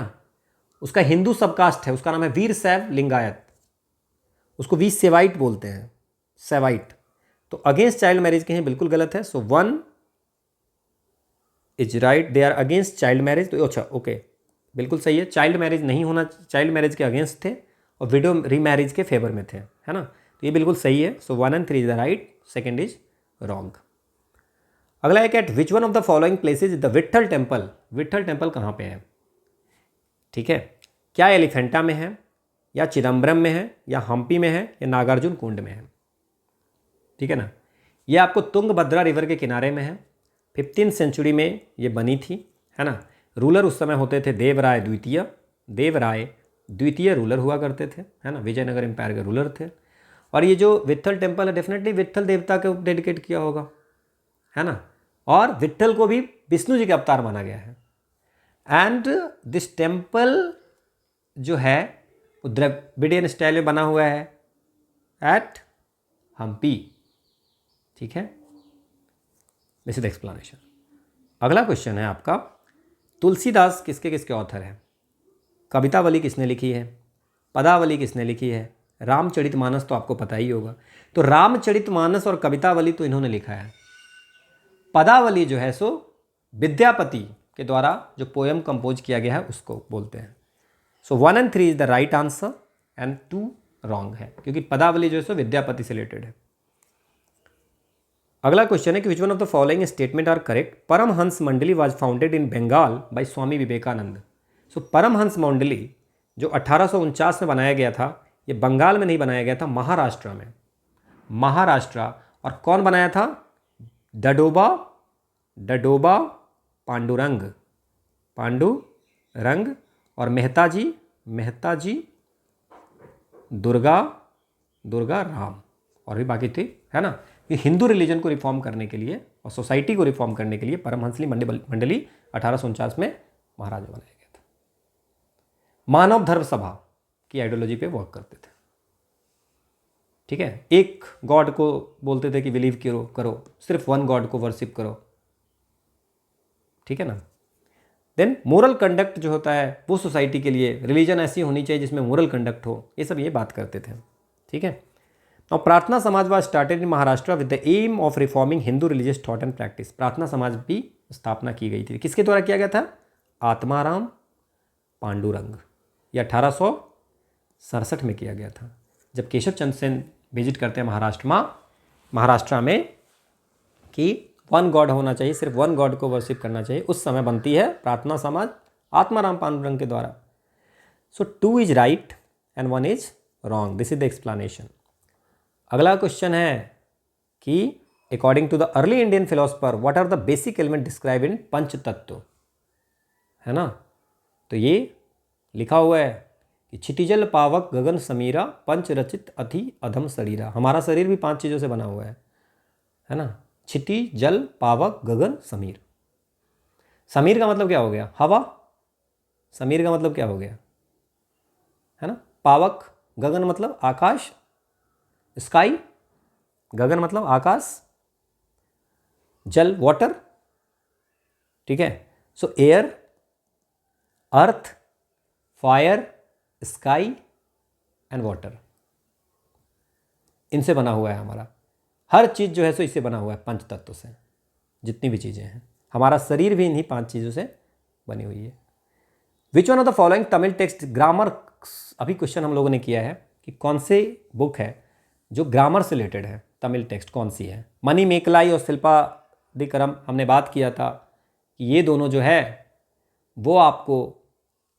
उसका हिंदू सबकास्ट है, उसका नाम है वीर शैव लिंगायत, उसको वीर सेवाइट बोलते हैं, सेवाइट। तो अगेंस्ट चाइल्ड मैरिज के हैं, बिल्कुल गलत है। So 1 is right, they are against child marriage. तो अच्छा ओके, बिल्कुल सही है, चाइल्ड मैरिज नहीं होना, चाइल्ड मैरिज के अगेंस्ट थे और विडो रीमैरिज के फेवर में थे, है ना। तो ये बिल्कुल सही है। So 1 and 3 is the right, second is wrong. अगला है eight which one of the following places the Vitthal temple? Vitthal temple कहाँ पे है? ठीक है, क्या एलिफेंटा में है, या चिदम्बरम में है, या हम्पी में है, या नागार्जुन कुंड में है? ठीक है ना। ये आपको तुंगभद्रा रिवर के किनारे में है, 15th सेंचुरी में ये बनी थी, है ना। रूलर उस समय होते थे देवराय द्वितीय रूलर हुआ करते थे, है ना, विजयनगर एम्पायर के रूलर थे। और ये जो विट्ठल टेम्पल है डेफिनेटली विट्ठल देवता को डेडिकेट किया होगा, है ना। और विट्ठल को भी विष्णु जी के अवतार माना गया है। एंड दिस टेम्पल जो है वो द्रविडियन स्टाइल में बना हुआ है एट हम्पी, ठीक है। This is the explanation. अगला क्वेश्चन है आपका, तुलसीदास किसके किसके ऑथर हैं? कवितावली किसने लिखी है? पदावली किसने लिखी है? रामचरितमानस तो आपको पता ही होगा। तो रामचरितमानस और कवितावली तो इन्होंने लिखा है। पदावली जो है सो विद्यापति के द्वारा जो पोएम कंपोज किया गया है उसको बोलते हैं। सो 1 and 3 is the right answer and 2 wrong है, क्योंकि पदावली जो है सो विद्यापति से रिलेटेड है। अगला क्वेश्चन है कि which one of the following statement are correct. Paramahansa Mandali was founded in Bengal by Swami Vivekananda. So Paramahansa Mandali जो 1849 में बनाया गया था, ये बंगाल में नहीं बनाया गया था, महाराष्ट्र में, महाराष्ट्र। और कौन बनाया था? डडोबा पांडुरंग और मेहता जी दुर्गा राम, और भी बाकी थे, है ना। ये हिंदू रिलीजन को रिफॉर्म करने के लिए और सोसाइटी को रिफॉर्म करने के लिए परमहंसली मंडली 1849 में महाराजा बनाया गया था। मानव धर्म सभा की आइडियोलॉजी पे वर्क करते थे, ठीक है। एक गॉड को बोलते थे कि बिलीव करो, सिर्फ वन गॉड को वर्शिप करो, ठीक है ना। देन मोरल कंडक्ट जो होता है वो सोसाइटी के लिए, रिलीजन ऐसी होनी चाहिए जिसमें मोरल कंडक्ट हो, ये सब ये बात करते थे, ठीक है। और Prarthana Samaj was started in Maharashtra with the aim of reforming Hindu religious thought and practice. Prarthana Samaj की स्थापना की गई थी, किसके द्वारा किया गया था? आत्माराम पांडुरंग। यह 1867 में किया गया था, जब केशव चंद्र सेन विजिट करते हैं महाराष्ट्र में कि वन गॉड होना चाहिए, सिर्फ वन गॉड को वर्शिप करना चाहिए। उस समय बनती है प्रार्थना समाज आत्माराम पांडुरंग के द्वारा। So 2 is right and 1 is wrong, this is the explanation. अगला क्वेश्चन है कि according to the early Indian philosopher what are the basic element describe in panch tattva, है ना। तो ये लिखा हुआ है कि क्षितिजल पावक गगन समीरा पंच रचित अति अधम शरीरा। हमारा शरीर भी 5 चीज़ों से बना हुआ है ना। क्षिति जल पावक गगन समीर। समीर का मतलब क्या हो गया? हवा। समीर का मतलब क्या हो गया? है ना। पावक, गगन मतलब आकाश, स्काई, गगन मतलब आकाश, जल वाटर, ठीक है। सो air, earth, fire, sky and water, इनसे बना हुआ है हमारा हर चीज़ जो है सो इससे बना हुआ है, 5 तत्वों से। जितनी भी चीज़ें हैं, हमारा शरीर भी इन्हीं 5 चीज़ों से बनी हुई है। Which one of the following Tamil text grammar, अभी क्वेश्चन हम लोगों ने किया है कि कौन से बुक है जो ग्रामर से रिलेटेड है, तमिल टेक्स्ट कौन सी है। मनी मेकलाई और शिल्पादिकरम हमने बात किया था कि ये दोनों जो है वो आपको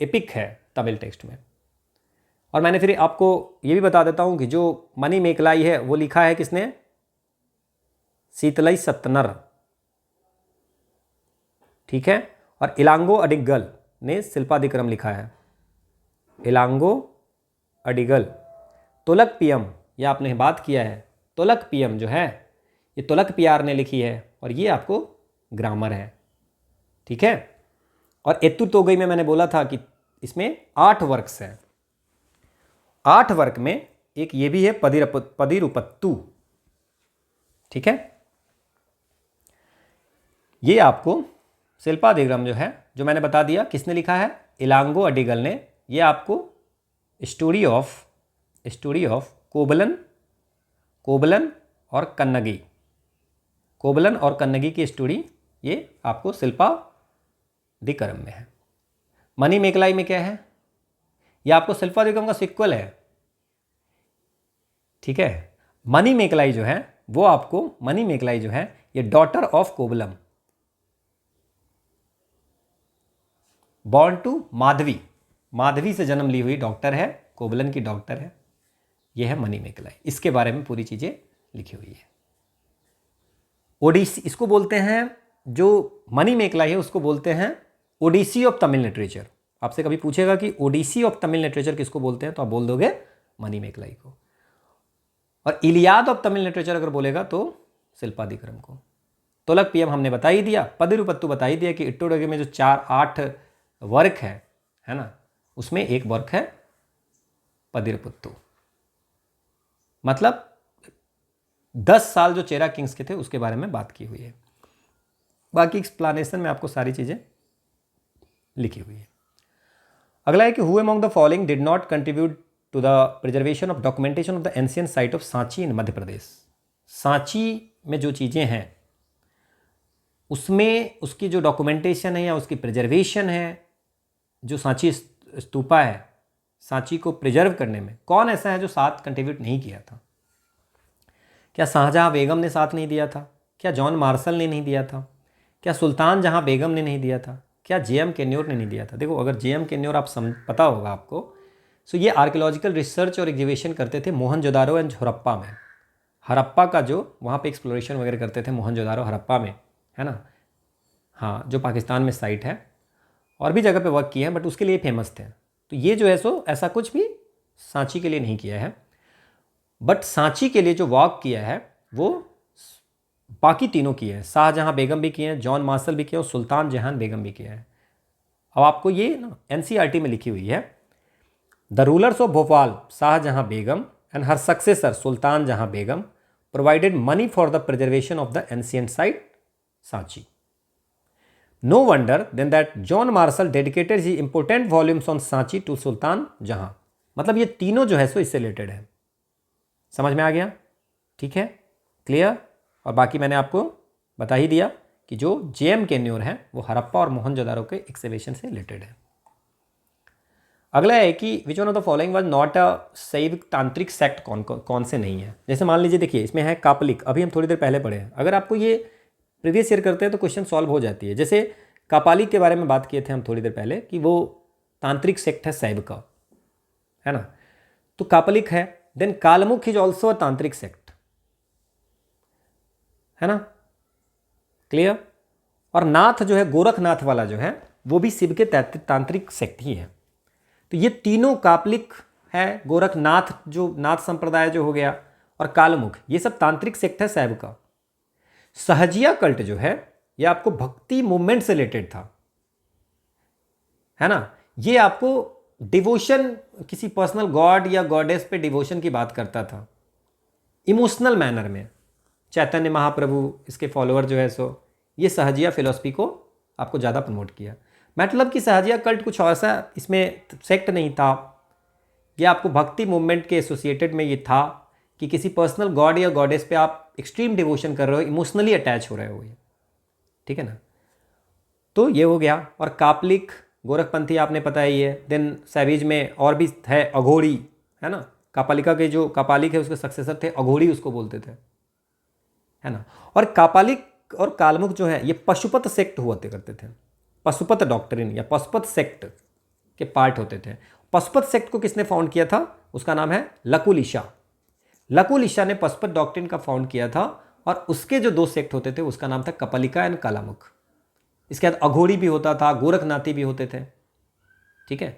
एपिक है तमिल टेक्स्ट में। और मैंने फिर आपको ये भी बता देता हूँ कि जो मनी मेकलाई है वो लिखा है किसने? शीतलई सत्तनर, ठीक है। और इलांगो अडिगल ने शिल्पादिक्रम लिखा है, इलांगो अडिगल। तुलक पियम, यह आपने बात किया है, तुलक पियम जो है ये तुलक पियार ने लिखी है और ये आपको ग्रामर है, ठीक है। और एत्तु तोगई में मैंने बोला था कि इसमें 8 वर्क्स हैं। 8 वर्क में एक ये भी है पदिरुपत्तु, ठीक है। ये आपको शिल्पादिक्रम जो है, जो मैंने बता दिया किसने लिखा है? इलांगो अडिगल ने। ये आपको स्टोरी ऑफ कोबलन और कन्नगी, कोबलन और कन्नगी की स्टोरी ये आपको शिल्पादिक्रम में है। मनी मेकलाई में क्या है? ये आपको शिल्पादिक्रम का सिक्वल है, ठीक है। मनी मेकलाई जो है वो आपको, मनी मेकलाई जो है ये daughter of Kovalan, born to Madhavi से जन्म ली हुई डॉक्टर है, कोबलन की डॉक्टर है, यह है मनी मेकलाई। इसके बारे में पूरी चीज़ें लिखी हुई है। ओडिसी इसको बोलते हैं, जो मनी मेकलाई है उसको बोलते हैं ओडिसी ऑफ तमिल लिटरेचर। आपसे कभी पूछेगा कि ओडिसी ऑफ तमिल लिटरेचर किसको बोलते हैं, तो आप बोल दोगे मनी मेकलाई को। और इलियाद ऑफ तमिल लिटरेचर अगर बोलेगा तो शिल्पादिक्रम को। तुलक पियम हमने बता ही दिया, पदिरुपत्तु बता ही दिया कि इट्टोडगे में जो 8 वर्क है ना, उसमें एक वर्क है पदिरुपत्तु। मतलब 10 साल जो चेरा किंग्स के थे उसके बारे में बात की हुई है। बाकी एक्सप्लेनेशन में आपको सारी चीज़ें लिखी हुई है। अगला है कि who among the following did not contribute to the preservation of documentation of the ancient site of Sanchi in Madhya Pradesh. Sanchi में जो चीज़ें हैं उसमें उसकी जो डॉक्यूमेंटेशन है या उसकी प्रिजर्वेशन है, जो सांची स्तूपा है, सांची को प्रिजर्व करने में कौन ऐसा है जो साथ कंट्रीब्यूट नहीं किया था? क्या शाहजहां बेगम ने साथ नहीं दिया था? क्या जॉन मार्शल ने नहीं दिया था? क्या सुल्तान जहां बेगम ने नहीं दिया था? क्या जेएम कैन्योर ने नहीं दिया था? देखो, अगर जेएम कैन्योर आप पता होगा आपको, सो ये आर्कियोलॉजिकल रिसर्च और एग्जीबिशन करते थे मोहनजोदारो एंड हड़प्पा में। हड़प्पा का जो वहाँ पे एक्सप्लोरेशन वगैरह करते थे मोहनजोदारो हड़प्पा में, है ना। हाँ, जो पाकिस्तान में साइट है, और भी जगह पे वर्क किया है, बट उसके लिए फेमस थे। तो ये जो है सो ऐसा कुछ भी सांची के लिए नहीं किया है, बट सांची के लिए जो वर्क किया है वो बाकी तीनों किए हैं। शाहजहां बेगम भी किए हैं, जॉन मार्शल भी किए और सुल्तान जहान बेगम भी किया है। अब आपको ये ना एनसीईआरटी में लिखी हुई है, the rulers of Bhopal Shahjahan Begum and her successor Sultan Jahan Begum provided money for the preservation of the ancient site Sanchi. No wonder then that John Marshall dedicated he important volumes on Sanchi to Sultan Jahan. मतलब ये तीनों जो है सो इससे रिलेटेड है। समझ में आ गया? ठीक है, क्लियर। और बाकी मैंने आपको बता ही दिया कि जो जेएम कैन्योर है वो हड़प्पा और मोहनजोदारो के एक्सकेवेशन से रिलेटेड है। अगला है कि which one of the following was not अ शैव तांत्रिक सेक्ट, कौन से नहीं है। जैसे मान लीजिए, देखिए इसमें है कापलिक, अभी हम थोड़ी देर पहले पढ़े हैं। अगर आपको ये प्रीवियस ईयर करते हैं तो क्वेश्चन सॉल्व हो जाती है। जैसे कापालिक के बारे में बात किए थे हम थोड़ी देर पहले कि वो तांत्रिक सेक्ट है शैव का, है ना। तो कापलिक है। Then Kalmukh is also a तांत्रिक सेक्ट, है ना, क्लियर। और नाथ जो है, गोरखनाथ वाला जो है, वो भी शिव के तांत्रिक सेक्ट ही है। तो ये तीनों, कापलिक है, गोरखनाथ जो नाथ संप्रदाय जो हो गया, और कालमुख, ये सब तांत्रिक सेक्ट है शैव का। सहजिया कल्ट जो है ये आपको भक्ति मूवमेंट से रिलेटेड था, है ना। ये आपको डिवोशन, किसी पर्सनल गॉड या गॉडेस पे डिवोशन की बात करता था इमोशनल मैनर में। चैतन्य महाप्रभु, इसके फॉलोअर जो है सो ये सहजिया फिलॉसफी को आपको ज़्यादा प्रमोट किया। मतलब कि सहजिया कल्ट कुछ ऐसा इसमें सेक्ट नहीं था, ये आपको भक्ति मूवमेंट के एसोसिएटेड में ये था कि किसी पर्सनल गॉड या गॉडेस पे आप एक्सट्रीम डिवोशन कर रहे हो, इमोशनली अटैच हो रहे हो, ये ठीक है ना। तो ये हो गया। और कापलिक, गोरखपंथी आपने पता ही है। देन सैविज में और भी है, अघोड़ी, है ना। कापालिका के जो कापालिक है उसके सक्सेसर थे अघोड़ी, उसको बोलते थे, है ना। और कापालिक और कालमुख जो है ये पशुपत सेक्ट हुआ करते थे। पशुपत डॉक्ट्रिन या पशुपत सेक्ट के पार्ट होते थे। पशुपत सेक्ट को किसने फाउंड किया था? उसका नाम है लकुलिशा। लकुलिशा ने पशुपत डॉक्ट्रिन का फाउंड किया था, और उसके जो दो सेक्ट होते थे उसका नाम था कपालिका एंड कालामुख। इसके बाद अघोड़ी भी होता था, गोरखनाथी भी होते थे, ठीक है,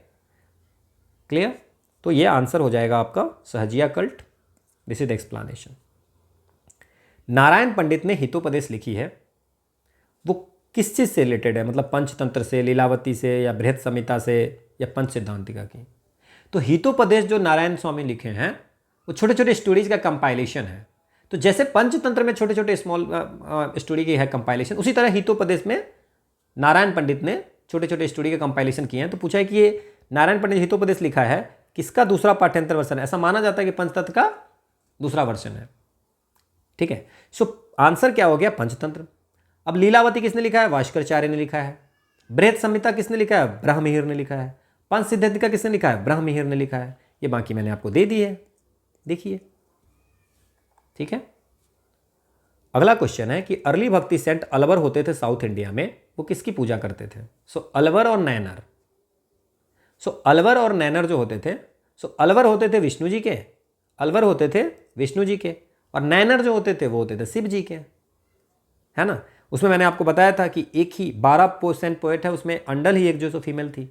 क्लियर। तो ये आंसर हो जाएगा आपका Sahajiya cult. This is the explanation. Narayan Pandit ने हितोपदेश लिखी है, वो किस चीज़ से रिलेटेड है? मतलब पंचतंत्र से, लीलावती से, या बृहत संहिता से, या पंच सिद्धांतिका की। तो हितोपदेश जो नारायण स्वामी लिखे हैं वो छोटे छोटे स्टोरीज का कंपाइलेशन है। तो जैसे पंचतंत्र में छोटे छोटे स्मॉल स्टोरी की है कंपाइलेशन, उसी तरह हितोपदेश में नारायण पंडित ने छोटे छोटे स्टोरी के कंपाइलेशन किए हैं। तो पूछा है कि ये नारायण पंडित हितोपदेश लिखा है, किसका दूसरा पाठ्यंतर वर्षन है? ऐसा माना जाता है कि पंचतंत्र का दूसरा वर्षन है, ठीक है। सो आंसर क्या हो गया? पंचतंत्र। अब लीलावती किसने लिखा है? भास्कराचार्य ने लिखा है। बृहत संहिता किसने लिखा है? ब्रह्ममिहिर ने लिखा है। पंच सिद्धांतिका किसने लिखा है? ब्रह्ममिहिर ने लिखा है। ये बाकी मैंने आपको दे दी है, देखिए, ठीक है। अगला क्वेश्चन है कि अर्ली भक्ति सेंट अलवर होते थे साउथ इंडिया में, वो किसकी पूजा करते थे? सो अलवर और नैनर। सो अलवर और नैनर जो होते थे, सो अलवर होते थे विष्णु जी के, अलवर होते थे विष्णु जी के, और नैनर जो होते थे वो होते थे शिव जी के, है ना। उसमें मैंने आपको बताया था कि एक ही 12% पोएट है, उसमें अंडल ही एक जो सो फीमेल थी,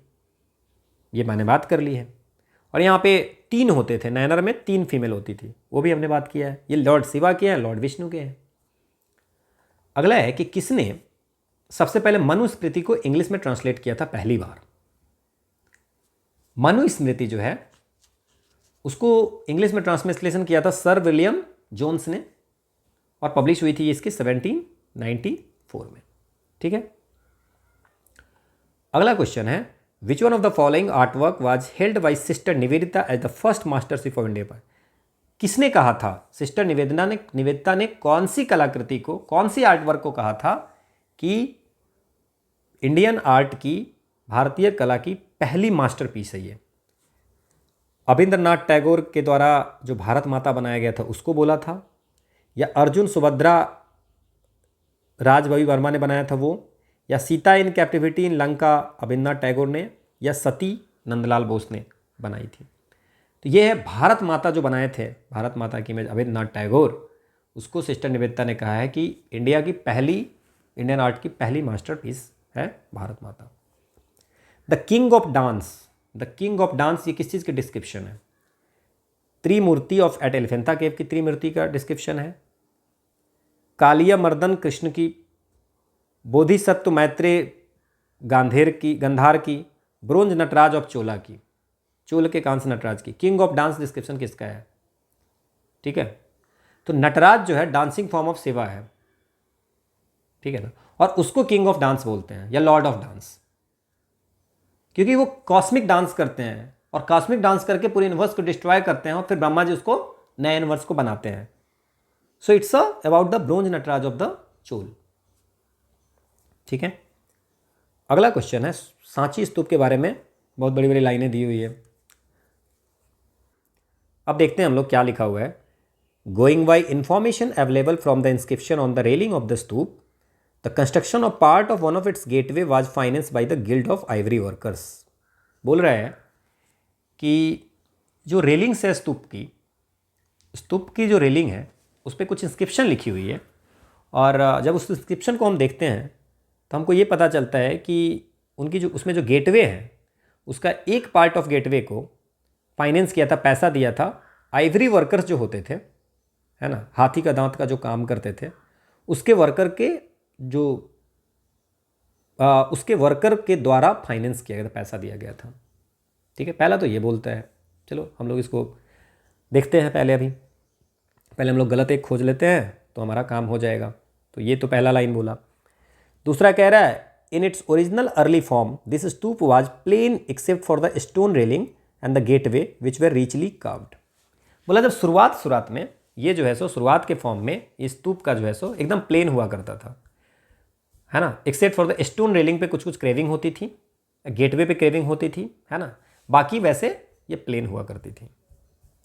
ये मैंने बात कर ली है। और यहाँ पे 3 होते थे, नैनर में 3 फीमेल होती थी, वो भी हमने बात किया है। ये लॉर्ड शिवा के हैं, लॉर्ड विष्णु के हैं। अगला है कि किसने सबसे पहले मनुस्मृति को इंग्लिश में ट्रांसलेट किया था पहली बार? मनुस्मृति जो है उसको इंग्लिश में ट्रांसलेशन किया था सर विलियम जोन्स ने, और पब्लिश हुई थी इसकी 1794 में, ठीक है। अगला क्वेश्चन है which one of the following art work was held by sister Nivedita as the first mastership of India? किसने कहा था? सिस्टर निवेदिता ने कौन सी कलाकृति को, कौन सी आर्ट वर्क को कहा था कि इंडियन आर्ट की, भारतीय कला की पहली मास्टरपीस है ये? अभिंद्रनाथ टैगोर के द्वारा जो भारत माता बनाया गया था उसको बोला था, या अर्जुन सुभद्रा राजभवी वर्मा ने बनाया था वो, या सीता इन कैप्टिविटी इन लंका अभिंद्रनाथ टैगोर ने, या सती नंदलाल बोस ने बनाई थी? तो ये है भारत माता जो बनाए थे, भारत माता की इमेज अभिंद्रनाथ टैगोर, उसको सिस्टर निवेदिता ने कहा है कि इंडिया की पहली, इंडियन आर्ट की पहली मास्टरपीस है भारत माता। The king of dance, the king of dance ये किस चीज़ की डिस्क्रिप्शन है? त्रिमूर्ति ऑफ एट एलिफेंटा केव की त्रिमूर्ति का डिस्क्रिप्शन है। कालिया मर्दन कृष्ण की, बोधिसत्व मैत्रेय गांधार की, ब्रोंज नटराज ऑफ चोला की, चोल के कांस्य नटराज की। किंग ऑफ डांस डिस्क्रिप्शन किसका है? ठीक है, तो नटराज जो है डांसिंग फॉर्म ऑफ शिवा है, ठीक है ना, और उसको किंग ऑफ डांस बोलते हैं या लॉर्ड ऑफ डांस, क्योंकि वो कॉस्मिक डांस करते हैं और कॉस्मिक डांस करके पूरे यूनिवर्स को डिस्ट्रॉय करते हैं और फिर ब्रह्मा जी उसको नए यूनिवर्स को बनाते हैं। So it's about the bronze Nataraja of the Chola. ठीक है, अगला क्वेश्चन है सांची स्तूप के बारे में, बहुत बड़ी बड़ी लाइनें दी हुई है। अब देखते हैं हम लोग क्या लिखा हुआ है। Going by information available from the inscription on the railing of the stupa, the construction of part of one of its gateway was financed by the guild of Ivory workers. बोल रहा है कि जो रेलिंग्स है स्तूप की जो railing है उस पर कुछ इंस्क्रिप्शन लिखी हुई है, और जब उस इंस्क्रिप्शन को हम देखते हैं तो हमको ये पता चलता है कि उनकी जो उसमें जो गेटवे है उसका एक पार्ट ऑफ गेटवे को फाइनेंस किया था, पैसा दिया था आइवरी वर्कर्स जो होते थे, है ना, हाथी का दांत का जो काम करते थे, उसके वर्कर के जो उसके वर्कर के द्वारा फाइनेंस किया गया था, पैसा दिया गया था। ठीक है, पहला तो ये बोलता है। चलो हम लोग इसको देखते हैं। पहले हम लोग गलत एक खोज लेते हैं तो हमारा काम हो जाएगा। तो ये तो पहला लाइन बोला। दूसरा कह रहा है in its original early form this stupa was plain except for the stone railing and the gateway which were richly carved. बोला जब शुरुआत में ये जो है सो शुरुआत के फॉर्म में ये स्तूप का जो है सो एकदम प्लेन हुआ करता था, है ना, accept for the stone railing पे कुछ कुछ क्रेविंग होती थी, गेटवे पे क्रेविंग होती थी, है ना, बाकी वैसे ये प्लेन हुआ करती थी।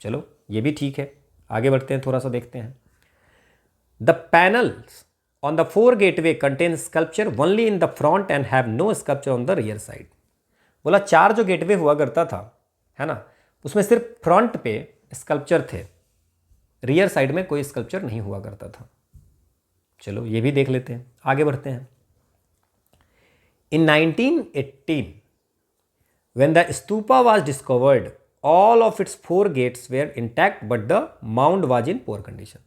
चलो ये भी ठीक है, आगे बढ़ते हैं, थोड़ा सा देखते हैं। The panels on the 4 gateway contain sculpture only in the front and have no sculpture on the rear side. बोला 4 जो गेटवे हुआ करता था, है ना, उसमें सिर्फ फ्रंट पे स्कल्पचर थे, रियर साइड में कोई स्कल्पचर नहीं हुआ करता था। चलो ये भी देख लेते हैं, आगे बढ़ते हैं। इन 1918 when the stupa was discovered all of its 4 gates were intact but the mound was in poor condition।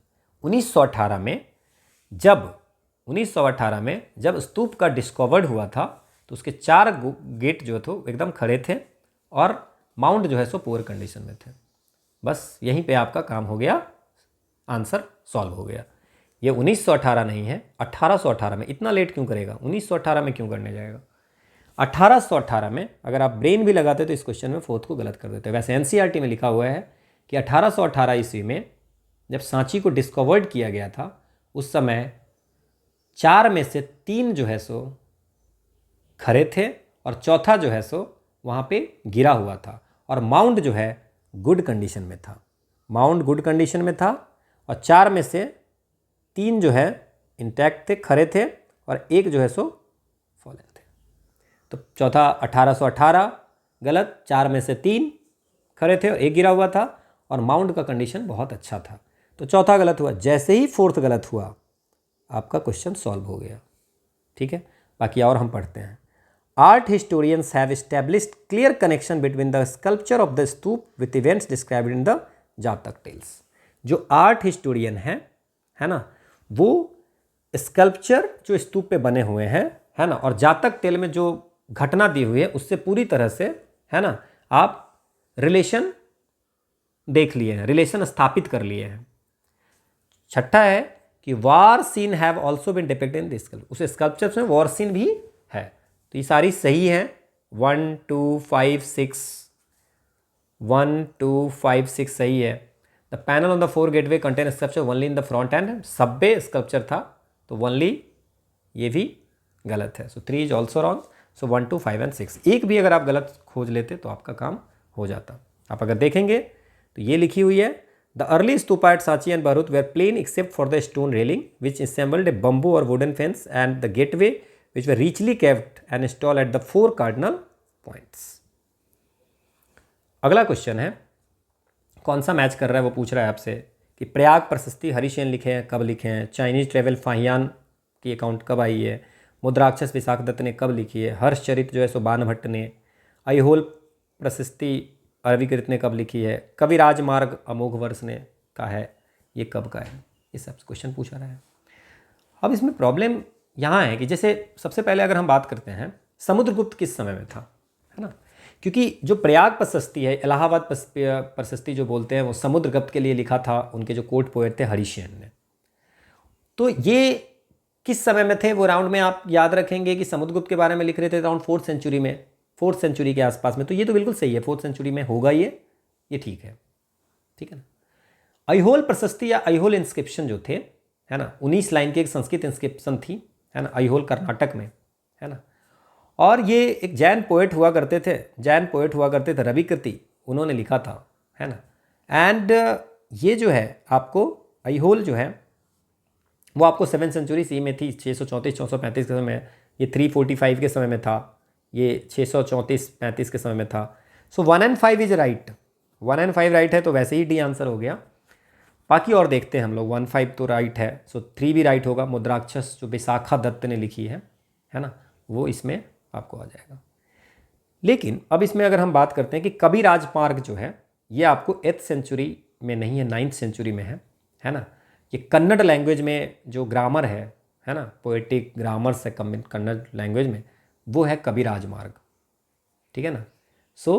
1918 में जब स्तूप का डिस्कवर्ड हुआ था तो उसके 4 गेट जो थे एकदम खड़े थे और माउंड जो है सो पुअर कंडीशन में थे। बस यहीं पे आपका काम हो गया, आंसर सॉल्व हो गया। ये 1918 नहीं है, 1818 में। इतना लेट क्यों करेगा, 1918 में क्यों करने जाएगा? 1818 में अगर आप ब्रेन भी लगाते तो इस क्वेश्चन में 4th को गलत कर देते। वैसे एनसीईआरटी में लिखा हुआ है कि 1818 ईस्वी में जब सांची को डिस्कवर्ड किया गया था उस समय 4 में से 3 जो है सो खड़े थे और चौथा जो है सो वहाँ पे गिरा हुआ था, और माउंड जो है गुड कंडीशन में था। माउंड गुड कंडीशन में था और 4 में से 3 जो है इंटैक्ट थे, खड़े थे, और एक जो है सो फॉलन थे। तो चौथा 1818 गलत, 4 में से 3 खड़े थे और एक गिरा हुआ था, और माउंड का कंडीशन बहुत अच्छा था, तो चौथा गलत हुआ। जैसे ही 4th गलत हुआ आपका क्वेश्चन सॉल्व हो गया। ठीक है, बाकी और हम पढ़ते हैं। Art historians have established clear connection between the sculpture of the stupa with events described in the जातक टेल्स। जो आर्ट हिस्टोरियन है ना, वो स्कल्पचर जो स्तूप पे बने हुए हैं, है ना, और जातक टेल में जो घटना दी हुई है उससे पूरी तरह से, है ना, आप रिलेशन देख लिए हैं, रिलेशन स्थापित कर लिए हैं। छठा है कि war scene have also been depicted in this sculpture. उस स्कल्पचर में वॉर सीन भी है, तो ये सारी सही है। 1 2 5 6, 1 2 5 6 सही है। The panel on the 4 gateway contain sculpture only in the front and, Subway sculpture था तो ओनली, ये भी गलत है। सो 3 is also wrong. So 1 2 5 and 6, एक भी अगर आप गलत खोज लेते तो आपका काम हो जाता। आप अगर देखेंगे तो ये लिखी हुई है, the early stupa at Sanchi and Bharhut were plain except for the stone railing which assembled a bamboo or wooden fence and the gateway which were richly carved and installed at the 4 cardinal points। अगला question है, कौन सा match कर रहा है वो पूछ रहा है आपसे कि प्रयाग प्रशस्ति हरिसेन लिखे हैं, कब लिखे हैं? चाइनीज ट्रेवल फाहियान की अकाउंट कब आई है? मुद्राक्षस विशाख दत्त ने कब लिखी है? हर्षचरित जो है सो बाण भट्ट ने। ऐहोल प्रशस्ति अरविकृत ने कब लिखी है? कवि राजमार्ग अमोघ वर्ष ने का है, ये कब का है? ये सब क्वेश्चन पूछा रहा है। अब इसमें प्रॉब्लम यहाँ है कि जैसे सबसे पहले अगर हम बात करते हैं समुद्रगुप्त किस समय में था, है ना, क्योंकि जो प्रयाग प्रशस्ति है, इलाहाबाद प्रशस्ति जो बोलते हैं, वो समुद्रगुप्त के लिए लिखा था, उनके जो कोर्ट पोएट थे हरिसेन ने। तो ये किस समय में थे वो राउंड में आप याद रखेंगे कि समुद्रगुप्त के बारे में लिख रहे थे अराउंड 4th सेंचुरी में, 4th सेंचुरी के आसपास में। तो ये तो बिल्कुल सही है, 4th सेंचुरी में होगा ये ठीक है, ठीक है ना। ऐहोल प्रशस्ति या ऐहोल इंस्क्रिप्शन जो थे, है ना, 19 लाइन की एक संस्कृत इंस्क्रिप्शन थी, है ना, ऐहोल कर्नाटक में, है ना। और ये एक जैन पोएट हुआ करते थे, रविकृति, उन्होंने लिखा था, है ना। एंड ये जो है आपको ऐहोल जो है वो आपको 7th सेंचुरी सी में थी, 634-635 के समय में। ये 345 के समय में था, ये 634-35 के समय में था। सो 1 and 5 is right, 1 and 5 right है, तो वैसे ही डी आंसर हो गया। बाकी और देखते हैं हम लोग, 1 5 तो राइट है, सो 3 भी राइट होगा। मुद्राक्षस जो विशाखा दत्त ने लिखी है ना, वो इसमें आपको आ जाएगा। लेकिन अब इसमें अगर हम बात करते हैं कि कवि राजमार्ग जो है ये आपको 8th सेंचुरी में नहीं है, 9th सेंचुरी में है ना। ये कन्नड़ लैंग्वेज में जो ग्रामर है ना, पोएटिक ग्रामर से कन्नड़ लैंग्वेज में, वो है कवि राजमार्ग, ठीक है ना। So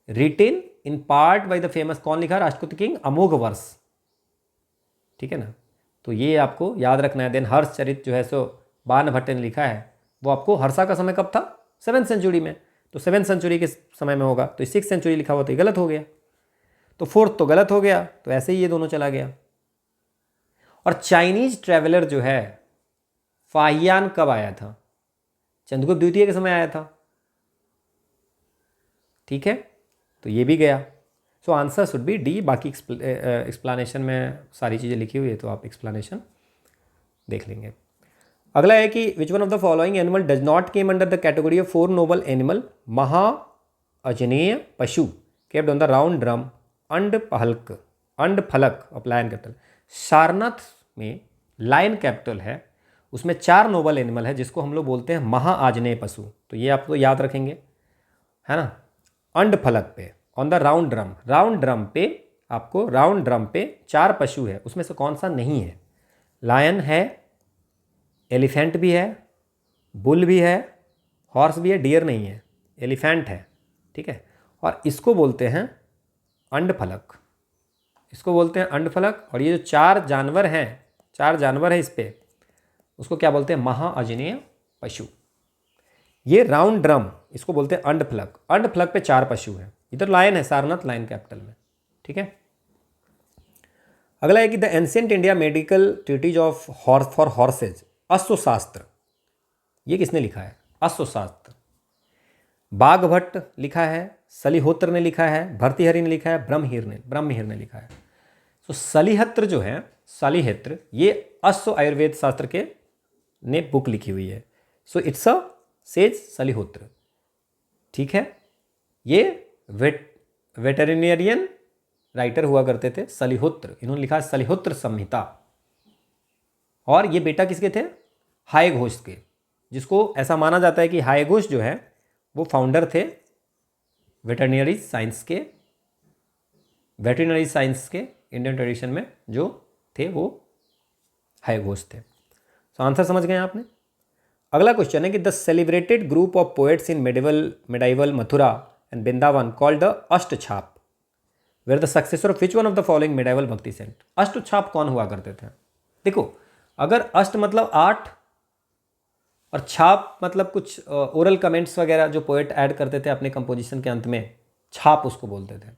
written in part by the famous, कौन लिखा? राष्ट्रकूट किंग अमोघ वर्ष, ठीक है ना। तो ये आपको याद रखना है। देन हर्षचरित जो है सो बाण भट्ट ने लिखा है, वो आपको हर्षा का समय कब था? 7th सेंचुरी में, तो 7th सेंचुरी के समय में होगा। तो 6th सेंचुरी लिखा हुआ तो ये गलत हो गया, तो 4th तो गलत हो गया, तो ऐसे ही ये दोनों चला गया। और चाइनीज ट्रैवलर जो है फाहियान कब आया था? चंद्रगुप्त द्वितीय के समय आया था, ठीक है, तो ये भी गया। So answer should be D. बाकी एक्सप्लेनेशन में सारी चीज़ें लिखी हुई है, तो आप एक्सप्लेनेशन देख लेंगे। अगला है कि which one of the following animal does not came under the category of 4 noble animal? Maha Ajaneya Pashu capped on the round drum, अंडफलक ऑफ लायन कैपिटल। सारनाथ में लायन कैपिटल है, उसमें 4 नोबल एनिमल है जिसको हम लोग बोलते हैं महाआजनेय पशु। तो ये आप तो याद रखेंगे, है ना। अंडफलक पे ऑन द राउंड ड्रम पे आपको राउंड ड्रम पे 4 पशु है, उसमें से कौन सा नहीं है? लायन है, एलिफेंट भी है, बुल भी है, हॉर्स भी है, डियर नहीं है, एलिफेंट है, ठीक है। और इसको बोलते हैं अंडफलक, इसको बोलते हैं अंडफलक। और ये जो 4 जानवर हैं, 4 जानवर है इस पे, उसको क्या बोलते हैं? महाअजनेय पशु। ये राउंड ड्रम, इसको बोलते हैं अंडफलक। अंडफलक पे 4 पशु हैं। इधर लायन है, सारनाथ लायन कैपिटल में, ठीक है। अगला है कि the ancient India medical treatise of for horses, Ashvashastra, ये किसने लिखा है? अश्वशास्त्र बाघभट्ट लिखा है, सलिहोत्र ने लिखा है, भर्तृहरि ने लिखा है, ब्रह्महिर ने लिखा है। तो सलिहत्र जो है, सलिहत्र, ये अश्व आयुर्वेद शास्त्र के ने बुक लिखी हुई है। सो इट्स अ सेज सलिहोत्र, ठीक है। ये वेटरिनेरियन राइटर हुआ करते थे, सलिहोत्र, इन्होंने लिखा है सलिहोत्र संहिता। और ये बेटा किसके थे? हायघोष के, जिसको ऐसा माना जाता है कि हायघोष जो है वो फाउंडर थे वेटरनरी साइंस के इंडियन ट्रेडिशन में जो थे वो हायघोष थे। तो आंसर समझ गए आपने। अगला क्वेश्चन है कि the celebrated group of poets in medieval Mathura and Vrindavan called the Ashtachhap were the successor of which one of the following medieval Bhakti saint? Ashtachhap कौन हुआ करते थे? देखो, अगर अष्ट मतलब 8 और छाप मतलब कुछ ओरल कमेंट्स वगैरह जो पोएट ऐड करते थे अपने कंपोजिशन के अंत में, छाप उसको बोलते थे।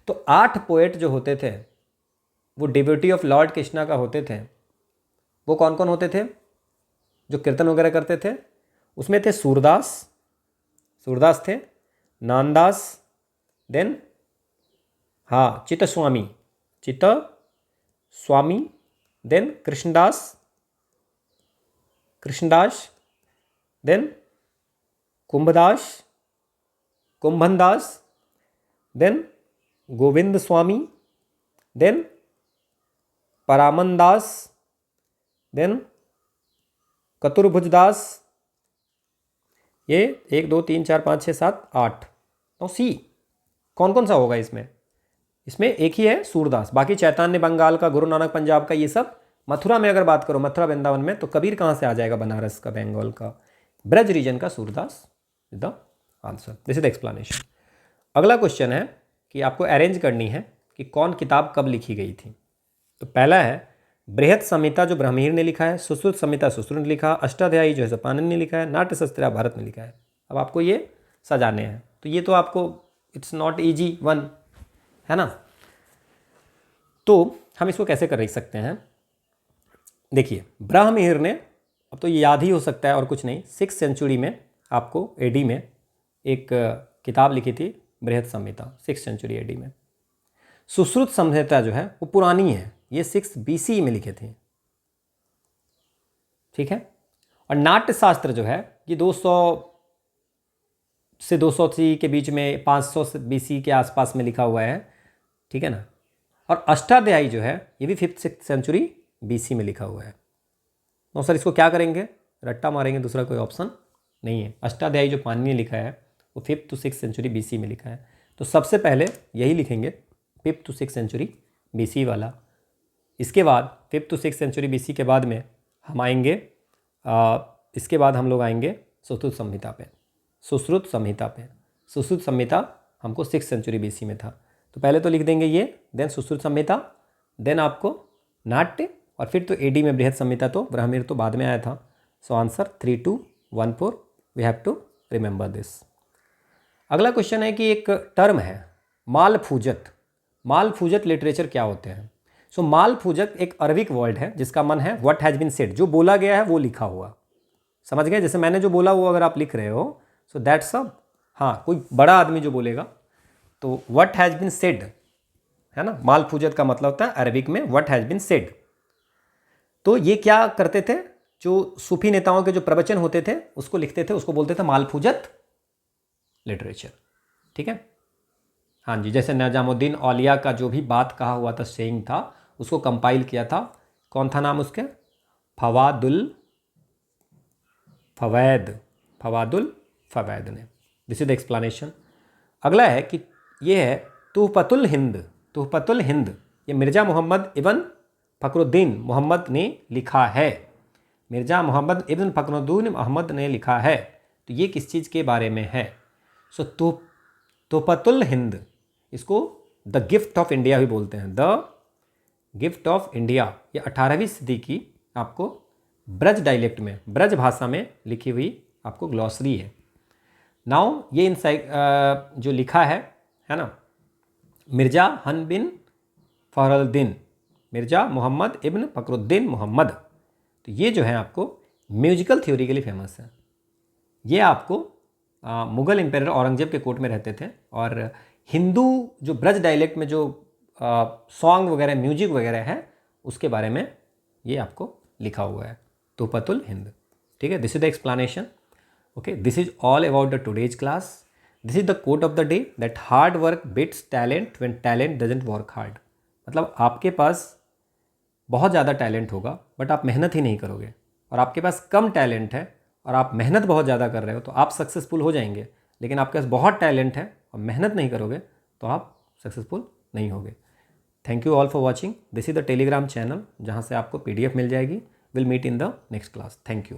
तो 8 पोएट जो होते थे वो डिवोटी ऑफ लॉर्ड कृष्णा का होते थे। वो कौन कौन होते थे जो कीर्तन वगैरह करते थे? उसमें थे सूरदास थे, नानदास, देन हाँ Chitswami, then Krishnadas, then Kumbhandas, then Govind Swami, then Paramanandadas, then Chaturbhujdas. ये 1 2 3 4 5 6 7 8। तो सी कौन कौन सा होगा इसमें? इसमें एक ही है सूरदास, बाकी चैतन्य बंगाल का, गुरु नानक पंजाब का, ये सब। मथुरा में अगर बात करो, मथुरा वृंदावन में, तो कबीर कहाँ से आ जाएगा? बनारस का, बंगाल का, ब्रज रीजन का Surdas is the answer. This is the explanation. अगला क्वेश्चन है कि आपको अरेंज करनी है कि कौन किताब कब लिखी गई थी। तो पहला है बृहत संहिता जो ब्रह्महीर ने लिखा है, सुश्रुत संहिता सुश्रुत ने लिखा, अष्टाध्यायी जो है पाणिनि ने लिखा है, नाट्य शास्त्र भारत ने लिखा है। अब आपको ये सजाने हैं, तो ये तो आपको इट्स नॉट ईजी वन, है ना। तो हम इसको कैसे कर सकते हैं? देखिए ब्रह्महीर ने, अब तो ये याद ही हो सकता है और कुछ नहीं, 6th सेंचुरी में आपको एडी में एक किताब लिखी थी बृहत संहिता, 6th सेंचुरी एडी में। सुश्रुत संहिता जो है वो पुरानी है, ये 6 BC में लिखे थे, ठीक है। और नाट्य शास्त्र जो है ये 200 से 280 के बीच में, 500 BC के आसपास में लिखा हुआ है, ठीक है ना। और अष्टाध्यायी जो है ये भी 5th सेंचुरी BC में लिखा हुआ है। तो सर इसको क्या करेंगे? रट्टा मारेंगे, दूसरा कोई ऑप्शन नहीं है। अष्टाध्यायी जो पाणिनि ने लिखा है वो 5th to 6th century BC में लिखा है, तो सबसे पहले यही लिखेंगे 5th to 6th century BC वाला। इसके बाद 5th to 6th century BC के बाद में हम आएंगे, इसके बाद हम लोग आएंगे सुश्रुत संहिता पे। सुश्रुत संहिता हमको 6th सेंचुरी BC में था, तो पहले तो लिख देंगे ये, देन सुश्रुत संहिता, देन आपको नाट्य, और फिर तो एडी में बृहत संहिता, तो ब्रह्महीर तो बाद में आया था। So answer 3214, we have to remember this. अगला क्वेश्चन है कि एक टर्म है मालफूजत लिटरेचर क्या होते हैं? सो मालफूजत एक अरबिक वर्ड है जिसका मन है व्हाट हैज़ बीन सेड, जो बोला गया है वो लिखा हुआ। समझ गए? जैसे मैंने जो बोला वो अगर आप लिख रहे हो, सो दैट्स अ, हाँ कोई बड़ा आदमी जो बोलेगा, तो व्हाट हैज़ बीन सेड, है ना। मालफूजत का मतलब होता है अरबिक में व्हाट हैज़ बीन सेड। तो ये क्या करते थे? जो सूफी नेताओं के जो प्रवचन होते थे उसको लिखते थे, उसको बोलते थे मालफूजत लिटरेचर, ठीक है। हाँ जी, जैसे निजामुद्दीन औलिया का जो भी बात कहा हुआ था, सेइंग था, उसको कंपाइल किया था, कौन था नाम उसके? फवादुल फवैद ने। This is the explanation. अगला है कि ये है तुहफतुल हिंद, ये मिर्ज़ा मोहम्मद इब्न फ़खरुद्दीन मोहम्मद ने लिखा है। मिर्ज़ा मोहम्मद इब्न फ़खरुद्दीन मोहम्मद ने लिखा है, तो ये किस चीज़ के बारे में है? सो तुहफतुल हिंद, इसको द गिफ्ट ऑफ इंडिया भी बोलते हैं, द गिफ्ट ऑफ इंडिया। ये 18वीं सदी की आपको ब्रज डायलेक्ट में, ब्रज भाषा में लिखी हुई आपको ग्लॉसरी है। नाउ ये जो लिखा है ना, मिर्ज़ा हन बिन फ़खरुद्दीन, मिर्ज़ा मोहम्मद इब्न फ़खरुद्दीन मोहम्मद, तो ये जो है आपको म्यूजिकल थ्योरी के लिए फेमस है। ये आपको मुग़ल एम्पायर औरंगजेब के कोर्ट में रहते थे, और हिंदू जो ब्रज डायलेक्ट में जो सॉन्ग वगैरह, म्यूजिक वगैरह है, उसके बारे में ये आपको लिखा हुआ है, तुहफतुल हिंद, ठीक है। This is the explanation. Okay, this is all about the today's class. This is the quote of the day, that hard work beats talent when talent doesn't work hard. मतलब आपके पास बहुत ज़्यादा टैलेंट होगा बट आप मेहनत ही नहीं करोगे, और आपके पास कम टैलेंट है और आप मेहनत बहुत ज़्यादा कर रहे हो, तो आप सक्सेसफुल हो जाएंगे। लेकिन आपके पास बहुत टैलेंट है और मेहनत नहीं करोगे तो आप सक्सेसफुल नहीं होगे। Thank you all for watching. This is the Telegram channel जहाँ से आपको PDF मिल जाएगी। Will meet in the next class. Thank you.